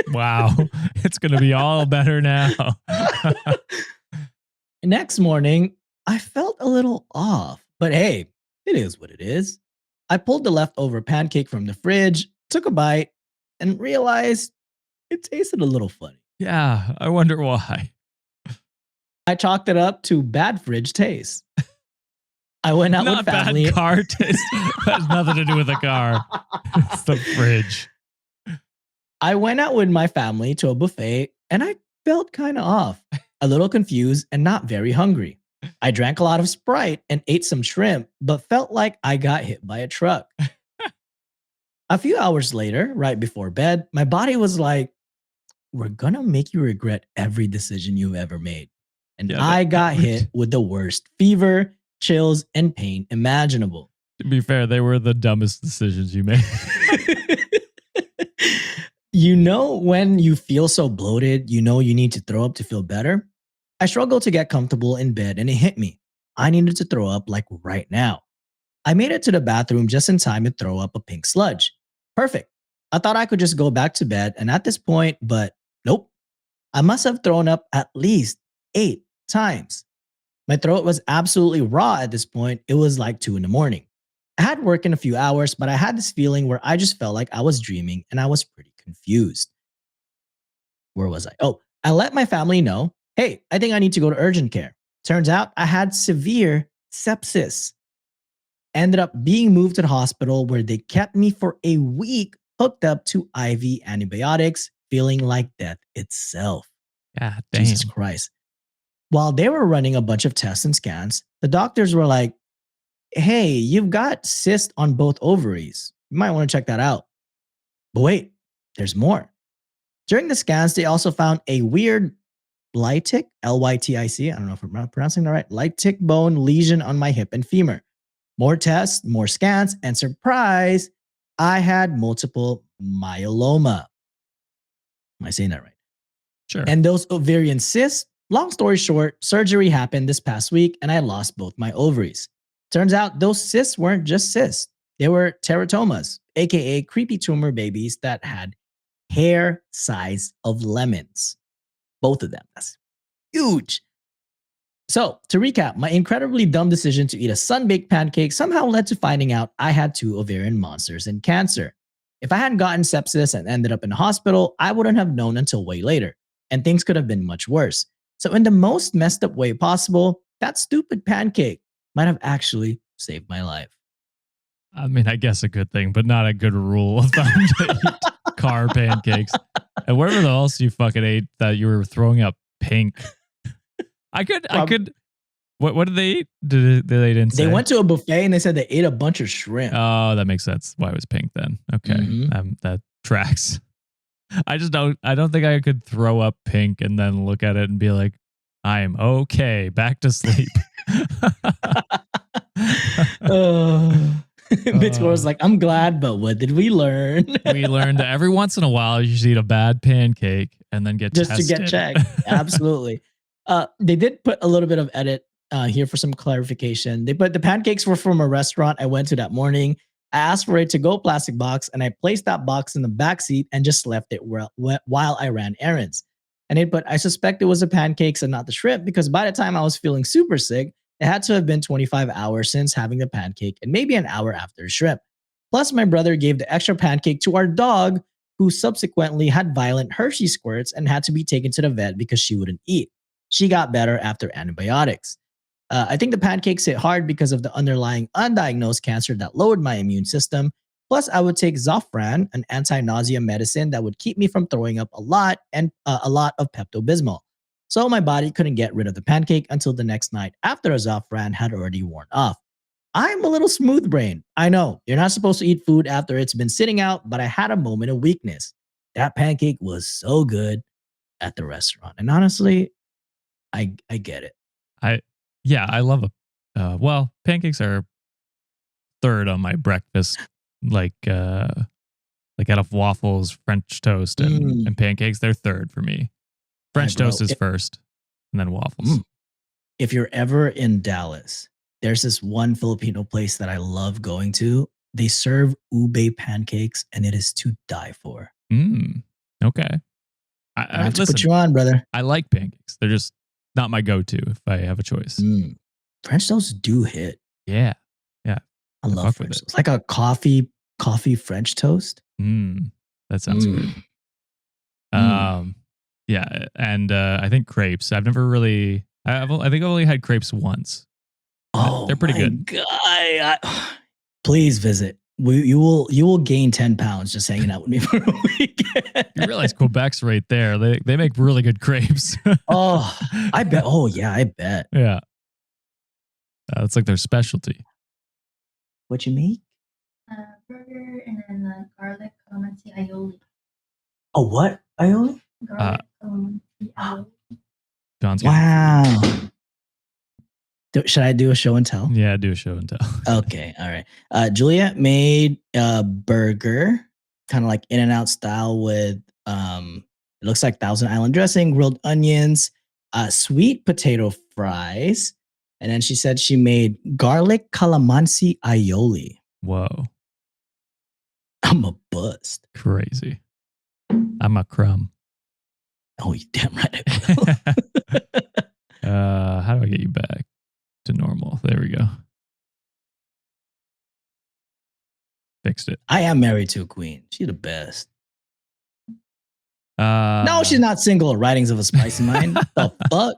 Wow. It's going to be all better now. Next morning, I felt a little off, but hey, it is what it is. I pulled the leftover pancake from the fridge, took a bite, and realized it tasted a little funny. Yeah, I wonder why. I chalked it up to bad fridge taste. I went out with family. Bad car taste. That has nothing to do with the car. It's the fridge. I went out with my family to a buffet and I felt kind of off, a little confused and not very hungry. I drank a lot of Sprite and ate some shrimp, but felt like I got hit by a truck. A few hours later, right before bed, my body was like, we're going to make you regret every decision you've ever made. And I got hit with the worst fever, chills, and pain imaginable. To be fair, they were the dumbest decisions you made. You know, when you feel so bloated, you know you need to throw up to feel better? I struggled to get comfortable in bed and it hit me. I needed to throw up like right now. I made it to the bathroom just in time to throw up a pink sludge. Perfect. I thought I could just go back to bed and at this point, but nope. I must have thrown up at least 8 times. My throat was absolutely raw at this point. It was like 2 a.m. I had work in a few hours, but I had this feeling where I just felt like I was dreaming and I was pretty confused. Where was I? Oh, I let my family know, hey, I think I need to go to urgent care. Turns out I had severe sepsis. Ended up being moved to the hospital where they kept me for a week hooked up to IV antibiotics, feeling like death itself. God damn. Jesus Christ. While they were running a bunch of tests and scans, the doctors were like, hey, you've got cysts on both ovaries. You might want to check that out. But wait, there's more. During the scans, they also found a weird lytic, Lytic, I don't know if I'm pronouncing that right, lytic bone lesion on my hip and femur. More tests, more scans, and surprise, I had multiple myeloma. Am I saying that right? Sure. And those ovarian cysts, long story short, surgery happened this past week and I lost both my ovaries. Turns out those cysts weren't just cysts. They were teratomas, aka creepy tumor babies that had hair size of lemons. Both of them. That's huge. So, to recap, my incredibly dumb decision to eat a sun-baked pancake somehow led to finding out I had 2 ovarian monsters and cancer. If I hadn't gotten sepsis and ended up in the hospital, I wouldn't have known until way later, and things could have been much worse. So, in the most messed up way possible, that stupid pancake might have actually saved my life. I mean, I guess a good thing, but not a good rule of thumb to eat car pancakes. And whatever else you fucking ate that you were throwing up pink. I could. What did they eat? They didn't say? They went to a buffet and they said they ate a bunch of shrimp. Oh, that makes sense. Why it was pink then? Okay, that tracks. I don't think I could throw up pink and then look at it and be like, I am okay, back to sleep. Bitch was like, I'm glad, but what did we learn? We learned that every once in a while you should eat a bad pancake and then get just tested. to get checked. Absolutely. They did put a little bit of edit here for some clarification. They put the pancakes were from a restaurant I went to that morning. I asked for a to-go plastic box and I placed that box in the back seat and just left it while I ran errands. And they put, I suspect it was the pancakes and not the shrimp because by the time I was feeling super sick, it had to have been 25 hours since having the pancake and maybe an hour after the shrimp. Plus, my brother gave the extra pancake to our dog, who subsequently had violent Hershey squirts and had to be taken to the vet because she wouldn't eat. She got better after antibiotics. I think the pancakes hit hard because of the underlying undiagnosed cancer that lowered my immune system. Plus, I would take Zofran, an anti-nausea medicine that would keep me from throwing up a lot, and a lot of Pepto-Bismol. So my body couldn't get rid of the pancake until the next night after Zofran had already worn off. I'm a little smooth brain. I know, you're not supposed to eat food after it's been sitting out, but I had a moment of weakness. That pancake was so good at the restaurant. And honestly, I get it. I love well, pancakes are third on my breakfast, like out of waffles, French toast, and pancakes. They're third for me. French toast is first, and then waffles. If you're ever in Dallas, there's this one Filipino place that I love going to. They serve ube pancakes, and it is to die for. Okay. I have to put you on, brother. I like pancakes. They're just not my go-to if I have a choice. French toast do hit. Yeah. I love French toast. It's like a coffee French toast. That sounds good. Yeah, and I think crepes. I've never really. I think I've only had crepes once. Oh, they're pretty good. God. Please visit. You will gain 10 pounds just hanging out with me for a weekend. You realize Quebec's right there. They make really good crepes. I bet. Oh yeah, I bet. Yeah, it's like their specialty. What you make? Burger and then garlic calamansi aioli. Oh, what aioli? Garlic calamansi aioli. John's wow. Should I do a show and tell? Yeah, do a show and tell. Okay, all right. Julia made a burger, kind of like In-N-Out style with it looks like Thousand Island dressing, grilled onions, sweet potato fries, and then she said she made garlic calamansi aioli. Whoa. I'm a bust. Crazy. I'm a crumb. Oh, you damn right. How do I get you back to normal? There we go. fixed it. I am married to a queen. She's the best. No, No, she's not single. Writings of a Spicy Mind. The fuck?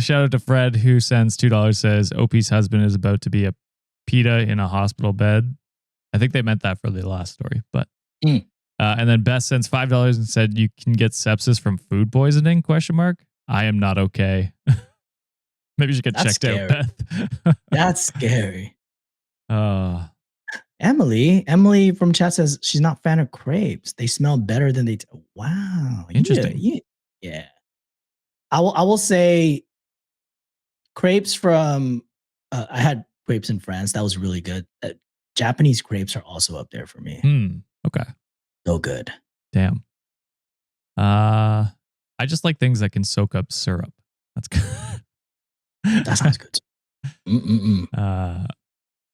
Shout out to Fred who sends $2. Says OP's husband is about to be a PITA in a hospital bed. I think they meant that for the last story, but. And then Beth sends $5 and said you can get sepsis from food poisoning? ? I am not okay. Maybe you should get checked out, Beth. That's scary. Uh, Emily from chat says she's not a fan of crepes. They smell better than they. Wow, Interesting. Yeah. I will say crepes from. I had crepes in France. That was really good. Japanese crepes are also up there for me. Okay. So good. Damn. I just like things that can soak up syrup. That's good. That sounds good.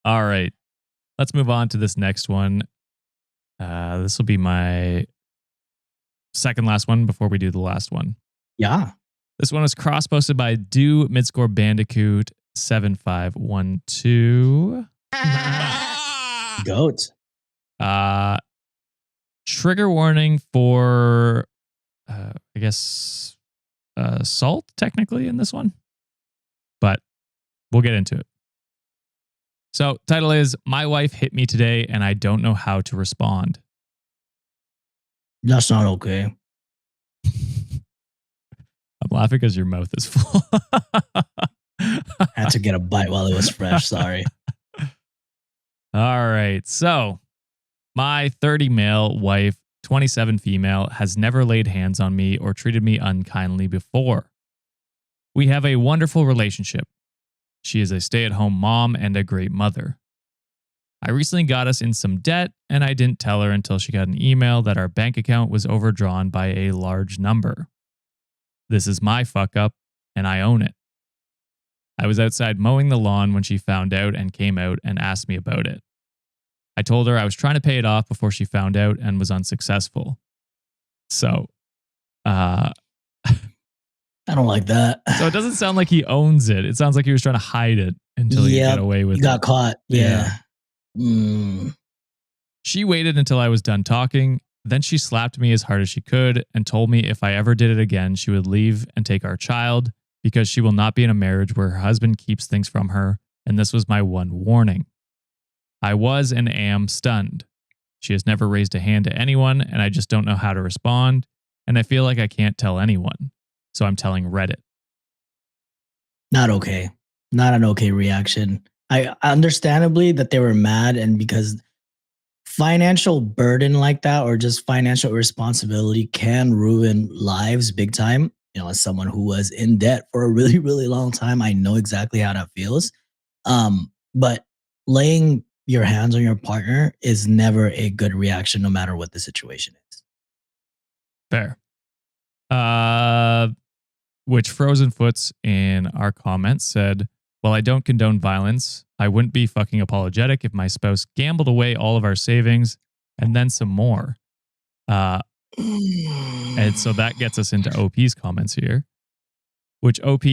All right. Let's move on to this next one. This will be my second last one before we do the last one. Yeah. This one was cross-posted by Do Midscore Bandicoot 7512. Goat. Trigger warning for, I guess, salt technically in this one, but we'll get into it. So, title is My Wife Hit Me Today and I Don't Know How to Respond. That's not okay. I'm laughing because your mouth is full. Had to get a bite while it was fresh. Sorry. All right. So, my 30 male wife, 27 female, has never laid hands on me or treated me unkindly before. We have a wonderful relationship. She is a stay-at-home mom and a great mother. I recently got us in some debt, and I didn't tell her until she got an email that our bank account was overdrawn by a large number. This is my fuck up, and I own it. I was outside mowing the lawn when she found out and came out and asked me about it. I told her I was trying to pay it off before she found out and was unsuccessful. So, I don't like that. So it doesn't sound like he owns it. It sounds like he was trying to hide it until he got away with it. He got caught. Yeah. She waited until I was done talking. Then she slapped me as hard as she could and told me if I ever did it again, she would leave and take our child because she will not be in a marriage where her husband keeps things from her. And this was my one warning. I was and am stunned. She has never raised a hand to anyone, and I just don't know how to respond. And I feel like I can't tell anyone. So I'm telling Reddit. Not okay. Not an okay reaction. I understandably that they were mad, and because financial burden like that or just financial responsibility can ruin lives big time. You know, as someone who was in debt for a really, really long time, I know exactly how that feels. But laying your hands on your partner is never a good reaction, no matter what the situation is. Fair. Which Frozen Foots in our comments said, "Well, I don't condone violence. I wouldn't be fucking apologetic if my spouse gambled away all of our savings and then some more." And so that gets us into OP's comments here, which OP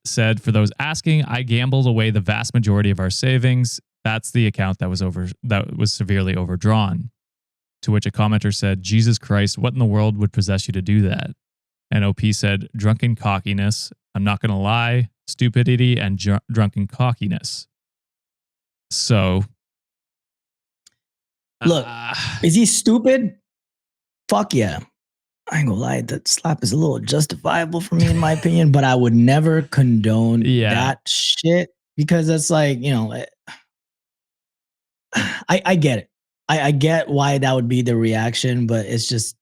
said, "For those asking, I gambled away the vast majority of our savings. That's the account that was severely overdrawn." To which a commenter said, "Jesus Christ, what in the world would possess you to do that?" And OP said, "Drunken cockiness. I'm not going to lie. Stupidity and drunken cockiness." So, look, is he stupid? Fuck yeah. I ain't gonna lie, that slap is a little justifiable for me, in my opinion, but I would never condone that shit because it's like, you know, I get it. I get why that would be the reaction, but it's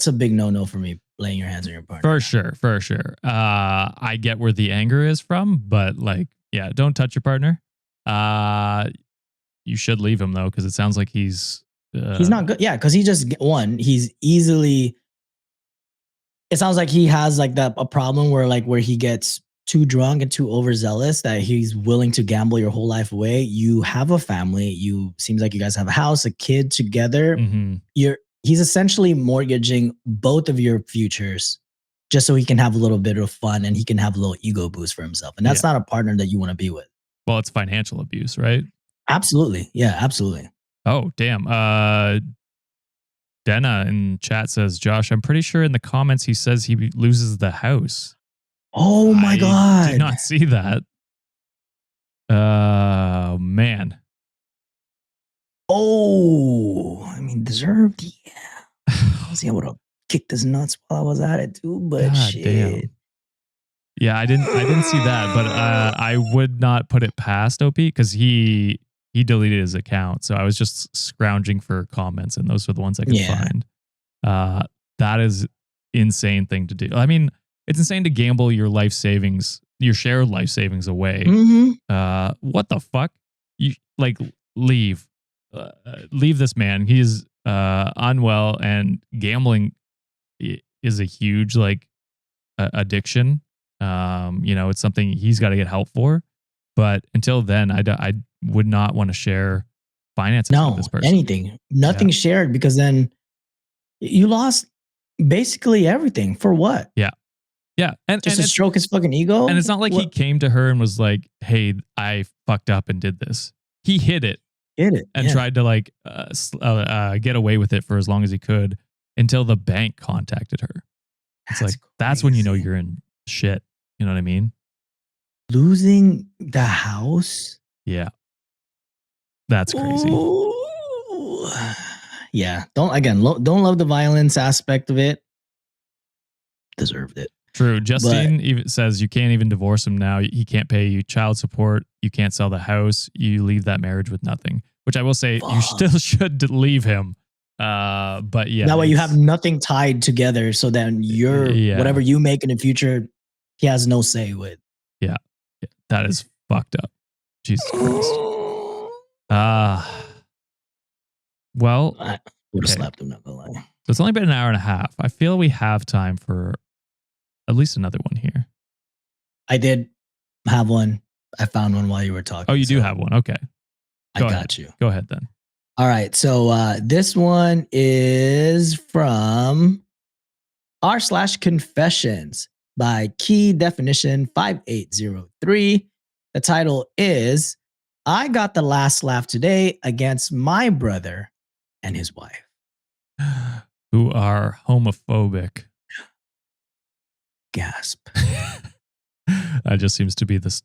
a big no-no for me, laying your hands on your partner. For sure. I get where the anger is from, but like, yeah, don't touch your partner. You should leave him though, because it sounds like he's not good. Yeah, because he's easily. It sounds like he has like a problem where he gets too drunk and too overzealous that he's willing to gamble your whole life away. You have a family. Seems like you guys have a house, a kid together. Mm-hmm. He's essentially mortgaging both of your futures just so he can have a little bit of fun and he can have a little ego boost for himself. And that's not a partner that you want to be with. Well, it's financial abuse, right? Absolutely. Yeah, absolutely. Oh, damn. Denna in chat says, Josh, I'm pretty sure in the comments he says he loses the house. Oh my I God. did not see that. Man. Oh, I mean, deserved. Yeah. I was able to kick his nuts while I was at it too, but God shit. damn. Yeah, I didn't see that, but I would not put it past OP because he deleted his account. So I was just scrounging for comments, and those were the ones I could find. That is insane thing to do. I mean, it's insane to gamble your life savings, your shared life savings away. What the fuck? You like leave this man. He's unwell, and gambling is a huge like addiction. It's something he's got to get help for. But until then, I would not want to share finances with this person. Anything, nothing shared, because then you lost basically everything for what? Yeah. And just to stroke his fucking ego. And it's not like he came to her and was like, "Hey, I fucked up and did this." He hid it, and tried to like get away with it for as long as he could until the bank contacted her. It's like that's when you know you're in shit. You know what I mean? Losing the house. Yeah. That's crazy. Ooh. Yeah. Don't love the violence aspect of it. Deserved it. True. Justine even says you can't even divorce him now. He can't pay you child support. You can't sell the house. You leave that marriage with nothing. Which I will say, you still should leave him. But yeah. That way you have nothing tied together, so then whatever you make in the future, he has no say with. Yeah. That is fucked up. Jesus Christ. Well, I would have slapped him, not gonna lie. So it's only been an hour and a half. I feel we have time for at least another one here. I did have one. I found one while you were talking. Oh, you do have one. Okay. I got you. Go ahead then. All right. So this one is from r/confessions by Key Definition 5803. The title is, I got the last laugh today against my brother and his wife. Who are homophobic. Gasp. That just seems to be the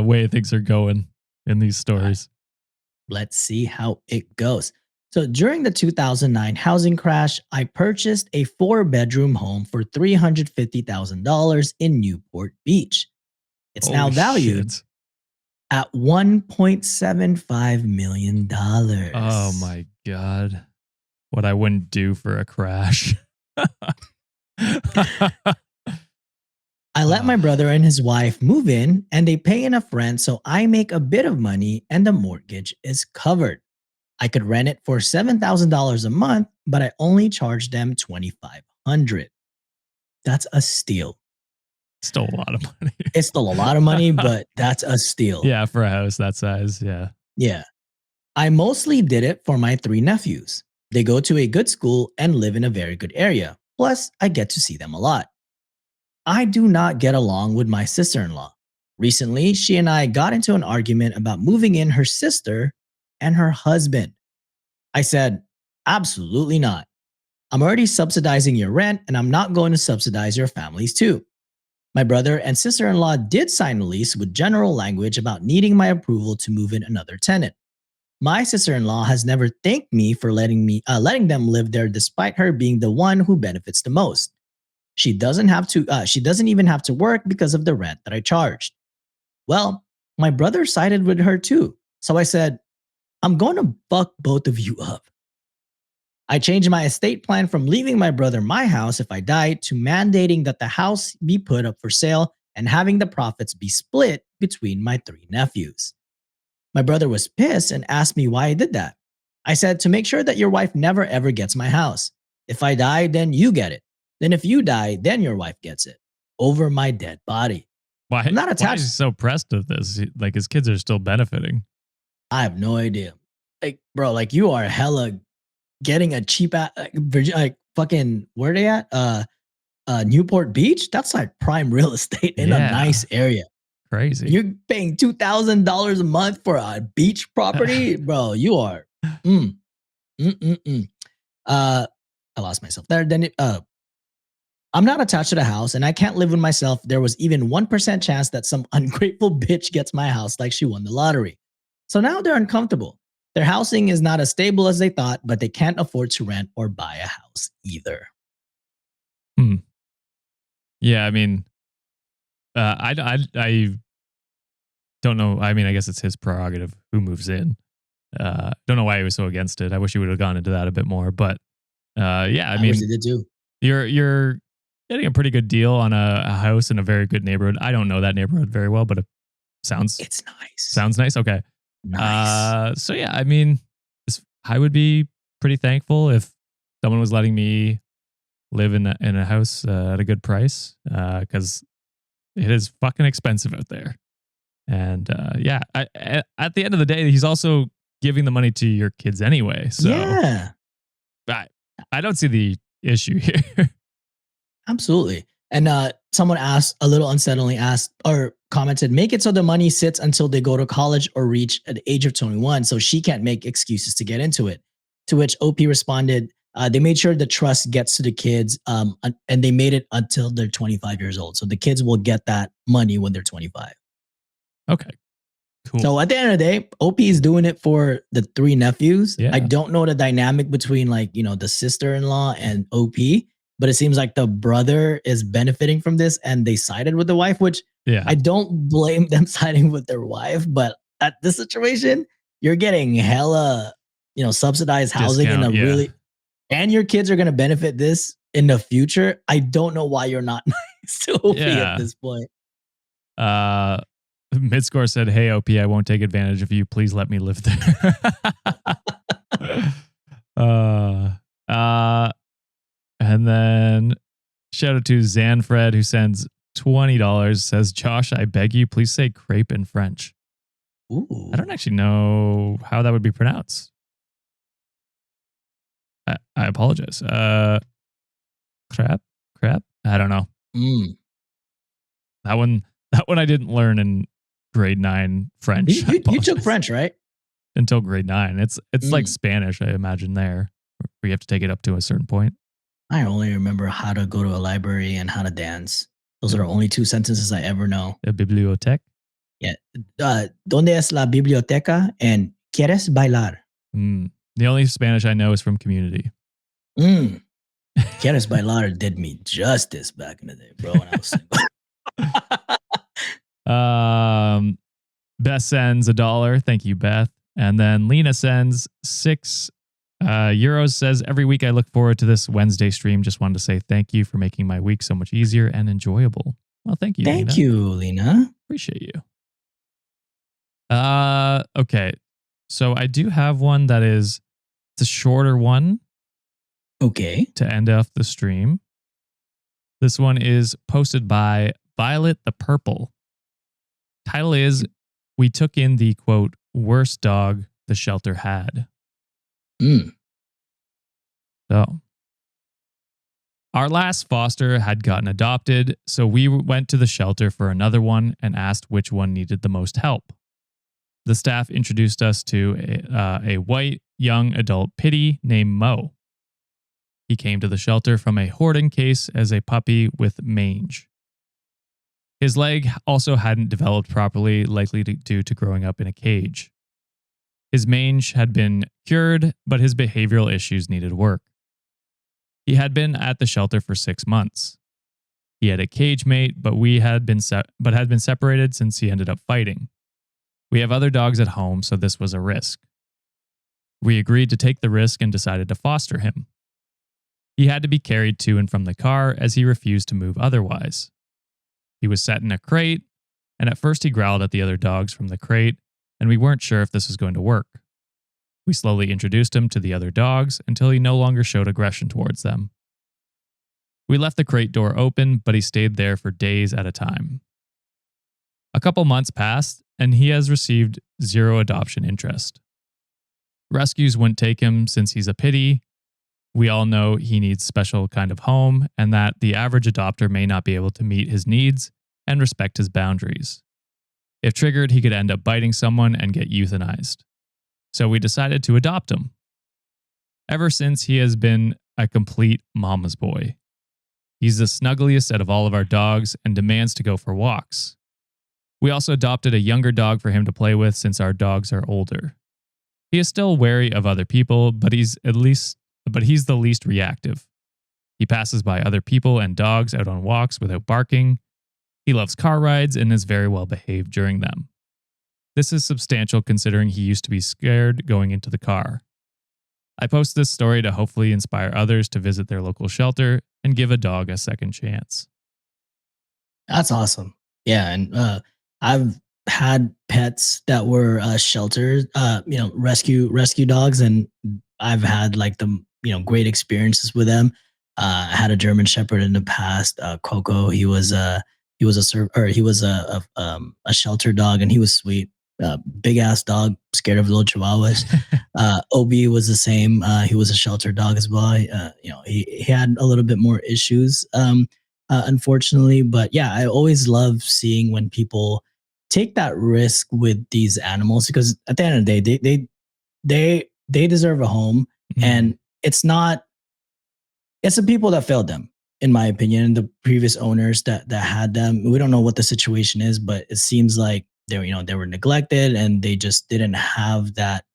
way things are going in these stories. Let's see how it goes. So during the 2009 housing crash, I purchased a 4-bedroom home for $350,000 in Newport Beach. It's now valued at $1.75 million. Oh my God. What I wouldn't do for a crash. I let my brother and his wife move in, and they pay enough rent so I make a bit of money and the mortgage is covered. I could rent it for $7,000 a month, but I only charged them $2,500. That's a steal. Still a lot of money. It's still a lot of money, but that's a steal. Yeah, for a house that size, yeah. Yeah. I mostly did it for my 3 nephews. They go to a good school and live in a very good area. Plus, I get to see them a lot. I do not get along with my sister-in-law. Recently, she and I got into an argument about moving in her sister and her husband. I said, absolutely not. I'm already subsidizing your rent, and I'm not going to subsidize your families too. My brother and sister-in-law did sign a lease with general language about needing my approval to move in another tenant. My sister-in-law has never thanked me for letting them live there, despite her being the one who benefits the most. She doesn't even have to work because of the rent that I charged. Well, my brother sided with her too. So I said, I'm going to fuck both of you up. I changed my estate plan from leaving my brother my house if I died to mandating that the house be put up for sale and having the profits be split between my 3 nephews. My brother was pissed and asked me why I did that. I said, to make sure that your wife never ever gets my house. If I die, then you get it. Then if you die, then your wife gets it. Over my dead body. Why? I'm not attached. Why is he so pressed of this? Like his kids are still benefiting. I have no idea. Like, bro, like you are hella getting a cheap fucking, where they at? Newport Beach? That's like prime real estate in a nice area. Crazy. You're paying $2,000 a month for a beach property, bro. You are. Mm, mm, mm, mm. I lost myself there. Then I'm not attached to the house and I can't live with myself. There was even 1% chance that some ungrateful bitch gets my house like she won the lottery. So now they're uncomfortable. Their housing is not as stable as they thought, but they can't afford to rent or buy a house either. Yeah, I mean, I don't know. I mean, I guess it's his prerogative who moves in. Don't know why he was so against it. I wish he would have gone into that a bit more. But yeah, I mean, wish they did too. You're getting a pretty good deal on a house in a very good neighborhood. I don't know that neighborhood very well, but It's nice. Sounds nice. Okay. Nice. So yeah, I mean, I would be pretty thankful if someone was letting me live in a house at a good price, because it is fucking expensive out there. And yeah, at the end of the day, he's also giving the money to your kids anyway. So yeah, I don't see the issue here. absolutely. And someone asked, a little unsettlingly asked or commented, make it so the money sits until they go to college or reach the age of 21, so she can't make excuses to get into it. To which OP responded, they made sure the trust gets to the kids, and they made it until they're 25 years old. So the kids will get that money when they're 25. Okay, cool. So at the end of the day, OP is doing it for the 3 nephews. Yeah. I don't know the dynamic between the sister-in-law and OP, but it seems like the brother is benefiting from this and they sided with the wife, which I don't blame them siding with their wife, but at this situation, you're getting hella, subsidized housing in a really, and your kids are going to benefit this in the future. I don't know why you're not nice to OP at this point. Midscore said, hey, OP, I won't take advantage of you. Please let me live there. And then shout out to Zanfred, who sends $20, says, Josh, I beg you, please say crepe in French. Ooh. I don't actually know how that would be pronounced. I apologize. Crap. I don't know. That one I didn't learn in grade 9 French. You took French, right? Until grade 9. It's like Spanish, I imagine, there. Where you have to take it up to a certain point. I only remember how to go to a library and how to dance. Those are the only 2 sentences I ever know. La bibliothèque? Yeah. ¿Dónde es la biblioteca? And ¿quieres bailar? The only Spanish I know is from Community. ¿Quieres bailar did me justice back in the day, bro, when I was single. Beth sends $1. Thank you, Beth. And then Lena sends €6. Says, every week I look forward to this Wednesday stream. Just wanted to say thank you for making my week so much easier and enjoyable. Well, thank you, Thank you, Lena. Appreciate you. Okay. So I do have one that is the shorter one. Okay. To end off the stream. This one is posted by Violet the Purple. Title is, we took in the, quote, worst dog the shelter had. So, our last foster had gotten adopted, so we went to the shelter for another one and asked which one needed the most help. The staff introduced us to a white young adult pitty named Mo. He came to the shelter from a hoarding case as a puppy with mange. His leg also hadn't developed properly, likely due to growing up in a cage. His mange had been cured, but his behavioral issues needed work. He had been at the shelter for 6 months. He had a cage mate, but had been separated since he ended up fighting. We have other dogs at home, so this was a risk. We agreed to take the risk and decided to foster him. He had to be carried to and from the car as he refused to move otherwise. He was set in a crate, and at first he growled at the other dogs from the crate, and we weren't sure if this was going to work. We slowly introduced him to the other dogs until he no longer showed aggression towards them. We left the crate door open, but he stayed there for days at a time. A couple months passed, and he has received 0 adoption interest. Rescues wouldn't take him since he's a pitty. We all know he needs special kind of home, and that the average adopter may not be able to meet his needs and respect his boundaries. If triggered, he could end up biting someone and get euthanized. So we decided to adopt him. Ever since, he has been a complete mama's boy. He's the snuggliest out of all of our dogs and demands to go for walks. We also adopted a younger dog for him to play with since our dogs are older. He is still wary of other people, but he's the least reactive. He passes by other people and dogs out on walks without barking. He loves car rides and is very well behaved during them. This is substantial considering he used to be scared going into the car. I post this story to hopefully inspire others to visit their local shelter and give a dog a second chance. That's awesome. Yeah, and I've had pets that were shelters, rescue dogs, and I've had like the great experiences with them. I had a German Shepherd in the past, Coco. He was a shelter dog, and he was sweet. Big ass dog, scared of little chihuahuas. Obi was the same. He was a shelter dog as well. He had a little bit more issues, unfortunately. But yeah, I always love seeing when people take that risk with these animals, because at the end of the day, they deserve a home, and it's the people that failed them, in my opinion. The previous owners that had them, we don't know what the situation is, but it seems like they were neglected and they just didn't have that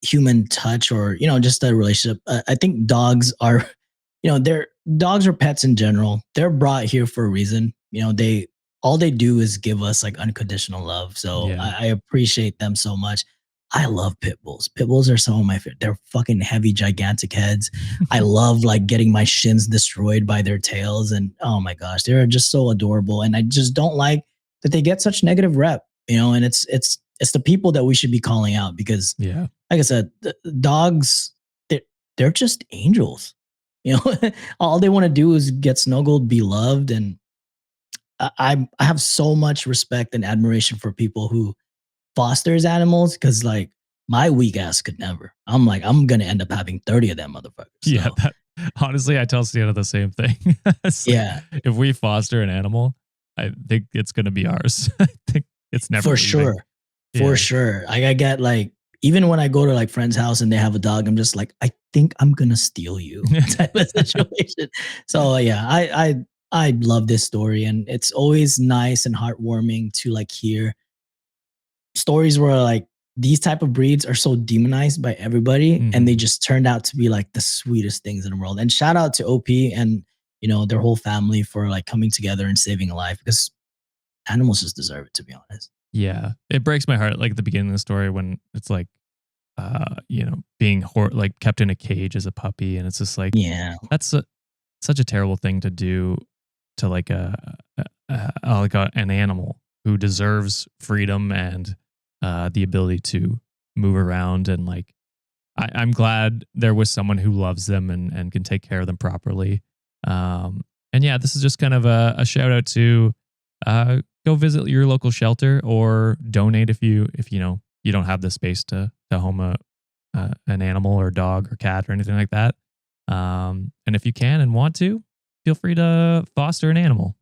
human touch, or just a relationship. I think dogs are dogs or pets in general, they're brought here for a reason. All they do is give us like unconditional love. So Yeah. I appreciate them so much. I love pit bulls. Pit bulls are some of my favorite. They're fucking heavy, gigantic heads. I love like getting my shins destroyed by their tails, and oh my gosh, they're just so adorable. And I just don't like that they get such negative rep, and it's the people that we should be calling out, because Yeah. like I said, the dogs, they're just angels. All they want to do is get snuggled, be loved, and I have so much respect and admiration for people who fosters animals, because like my weak ass could never. I'm gonna end up having 30 of them motherfuckers. Yeah. So, Honestly, I tell Sienna the same thing. It's like, yeah, if we foster an animal, I think it's going to be ours. I think it's never for leaving. sure. Yeah. For sure. I get like, even when I go to like friend's house and they have a dog, I'm just like, I think I'm gonna steal you type of situation. So yeah, I love this story, and it's always nice and heartwarming to like hear stories where like these type of breeds are so demonized by everybody, and they just turned out to be like the sweetest things in the world. And shout out to OP and their whole family for like coming together and saving a life, because animals just deserve it, to be honest. Yeah. It breaks my heart, like at the beginning of the story, when it's like, being like kept in a cage as a puppy. And it's just like, Yeah. that's such a terrible thing to do to like an animal who deserves freedom and the ability to move around. And like, I'm glad there was someone who loves them and can take care of them properly. And yeah, this is just kind of a shout out to go visit your local shelter, or donate if you don't have the space to home an animal or dog or cat or anything like that. And if you can and want to, feel free to foster an animal.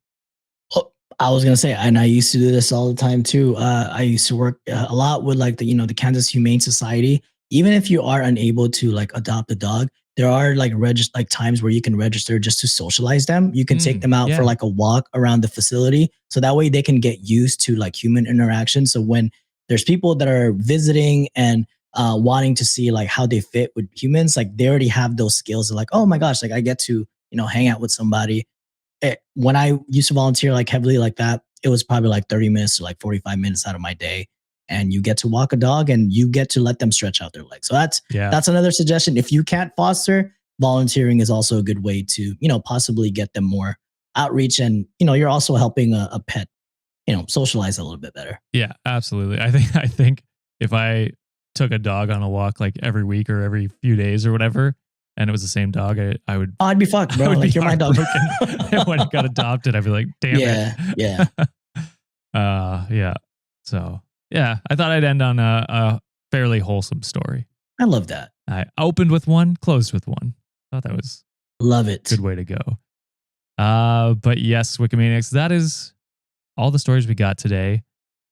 I was gonna say, and I used to do this all the time too. I used to work a lot with like the Kansas Humane Society. Even if you are unable to like adopt a dog, there are like times where you can register just to socialize them. You can take them out for like a walk around the facility, so that way they can get used to like human interaction. So when there's people that are visiting and wanting to see like how they fit with humans, like they already have those skills. They're like, oh my gosh, like I get to hang out with somebody. When I used to volunteer like heavily like that, it was probably like 30 minutes to like 45 minutes out of my day. And you get to walk a dog and you get to let them stretch out their legs. So that's another suggestion. If you can't foster, volunteering is also a good way to, possibly get them more outreach. And, you're also helping a pet, socialize a little bit better. Yeah, absolutely. I think if I took a dog on a walk like every week or every few days or whatever, and it was the same dog, I would. Oh, I'd be fucked, bro. Like, you're my dog. When it got adopted, I'd be like, damn it. Yeah. Yeah. So yeah, I thought I'd end on a fairly wholesome story. I love that. I opened with one, closed with one. Thought that was love it. Good way to go. But yes, WikiManiacs, that is all the stories we got today.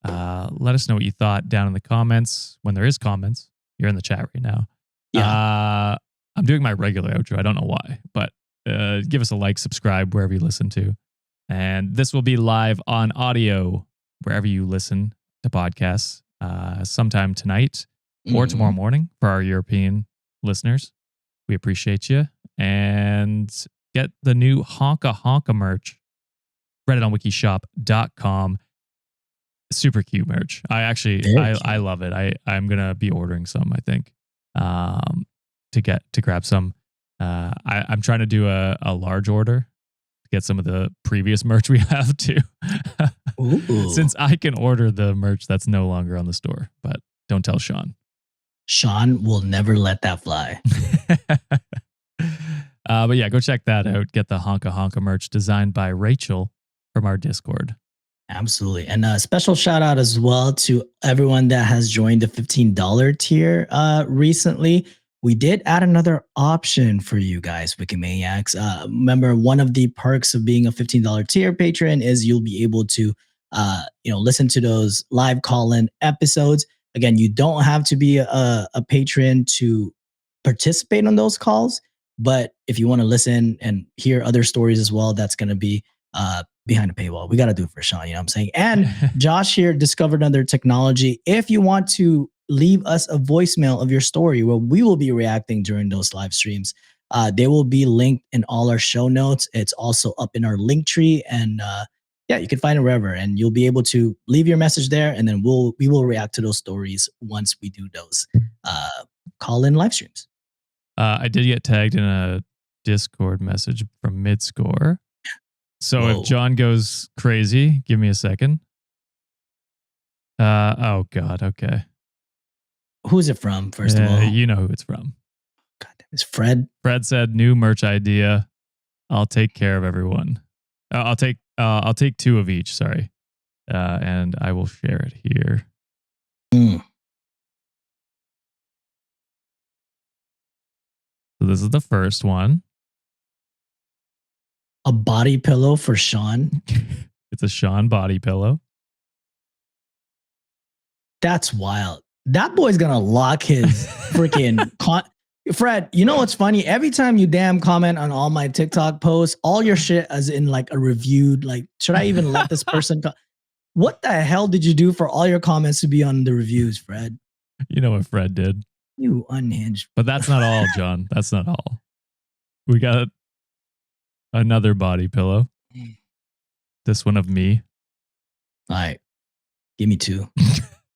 Let us know what you thought down in the comments. When there is comments, you're in the chat right now. Yeah. I'm doing my regular outro. I don't know why, but give us a like, subscribe wherever you listen to. And this will be live on audio wherever you listen to podcasts sometime tonight or tomorrow morning for our European listeners. We appreciate you. And get the new Honka Honka merch. Read it on wikishop.com. Super cute merch. I love it. I'm going to be ordering some, I think, to grab some. I'm trying to do a large order to get some of the previous merch we have too. Since I can order the merch that's no longer on the store, but don't tell Sean. Sean will never let that fly. But yeah, go check that out. Get the Honka Honka merch designed by Rachel from our Discord. Absolutely. And a special shout out as well to everyone that has joined the $15 tier recently. We did add another option for you guys, WikiManiacs. Remember, one of the perks of being a $15 tier patron is you'll be able to listen to those live call-in episodes. Again, you don't have to be a patron to participate on those calls, but if you want to listen and hear other stories as well, that's going to be behind a paywall. We got to do it for Sean, you know what I'm saying? And Josh here discovered another technology. If you want to leave us a voicemail of your story, where we will be reacting during those live streams, they will be linked in all our show notes. It's also up in our link tree, and you can find it wherever, and you'll be able to leave your message there, and then we will react to those stories once we do those call-in live streams. I did get tagged in a Discord message from Midscore. So if John goes crazy, give me a second. Oh God, okay. Who's it from, first of all? You know who it's from. God damn, it's Fred. Fred said, new merch idea. I'll take care of everyone. I'll take 2 of each, sorry. And I will share it here. So this is the first one. A body pillow for Sean. It's a Sean body pillow. That's wild. That boy's gonna lock his freaking Fred, you know what's funny? Every time you damn comment on all my TikTok posts, all your shit as in like a reviewed, like, should I even let this person what the hell did you do for all your comments to be on the reviews, Fred? You know what Fred did. You unhinged. But that's not all, John. That's not all. We got another body pillow. This one of me. All right. Give me 2.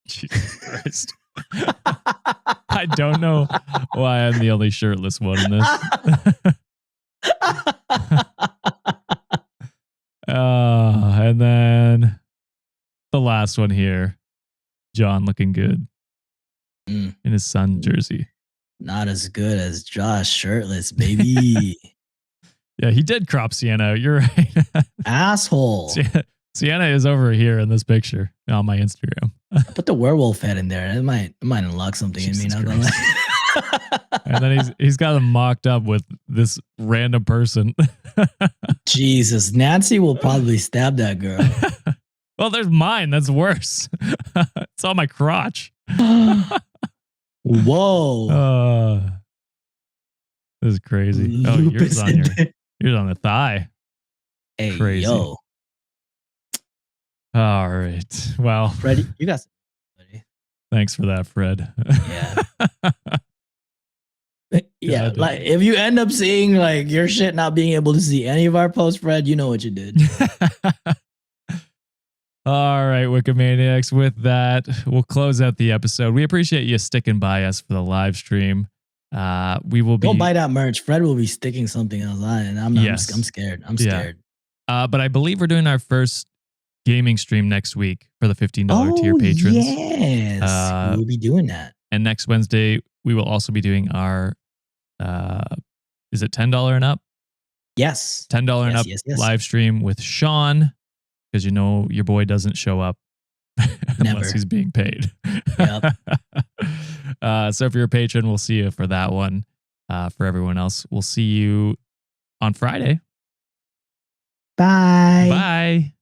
Jesus Christ. I don't know why I'm the only shirtless one in this. And then the last one here. John looking good in his Sun jersey. Not as good as Josh shirtless, baby. Yeah, he did crop Sienna. You're right. Asshole. Sienna is over here in this picture on my Instagram. Put the werewolf head in there. It might unlock something in me. And then he's got him mocked up with this random person. Jesus, Nancy will probably stab that girl. Well, there's mine. That's worse. It's on my crotch. Whoa. This is crazy. Oh, yours on the thigh. Hey, crazy. yo. All right. Well, Freddie, you got something. Thanks for that, Fred. Yeah. Like if you end up seeing like your shit not being able to see any of our posts, Fred, you know what you did. All right, WikiManiacs. With that, we'll close out the episode. We appreciate you sticking by us for the live stream. We will be. Don't buy that merch. Fred will be sticking something else on, and I'm scared. I'm scared. But I believe we're doing our first gaming stream next week for the $15 tier patrons. Yes, we'll be doing that. And next Wednesday, we will also be doing our, is it $10 and up? Yes. $10 and up live stream with Sean, because you know your boy doesn't show up unless he's being paid. Yep. So if you're a patron, we'll see you for that one. For everyone else, we'll see you on Friday. Bye. Bye.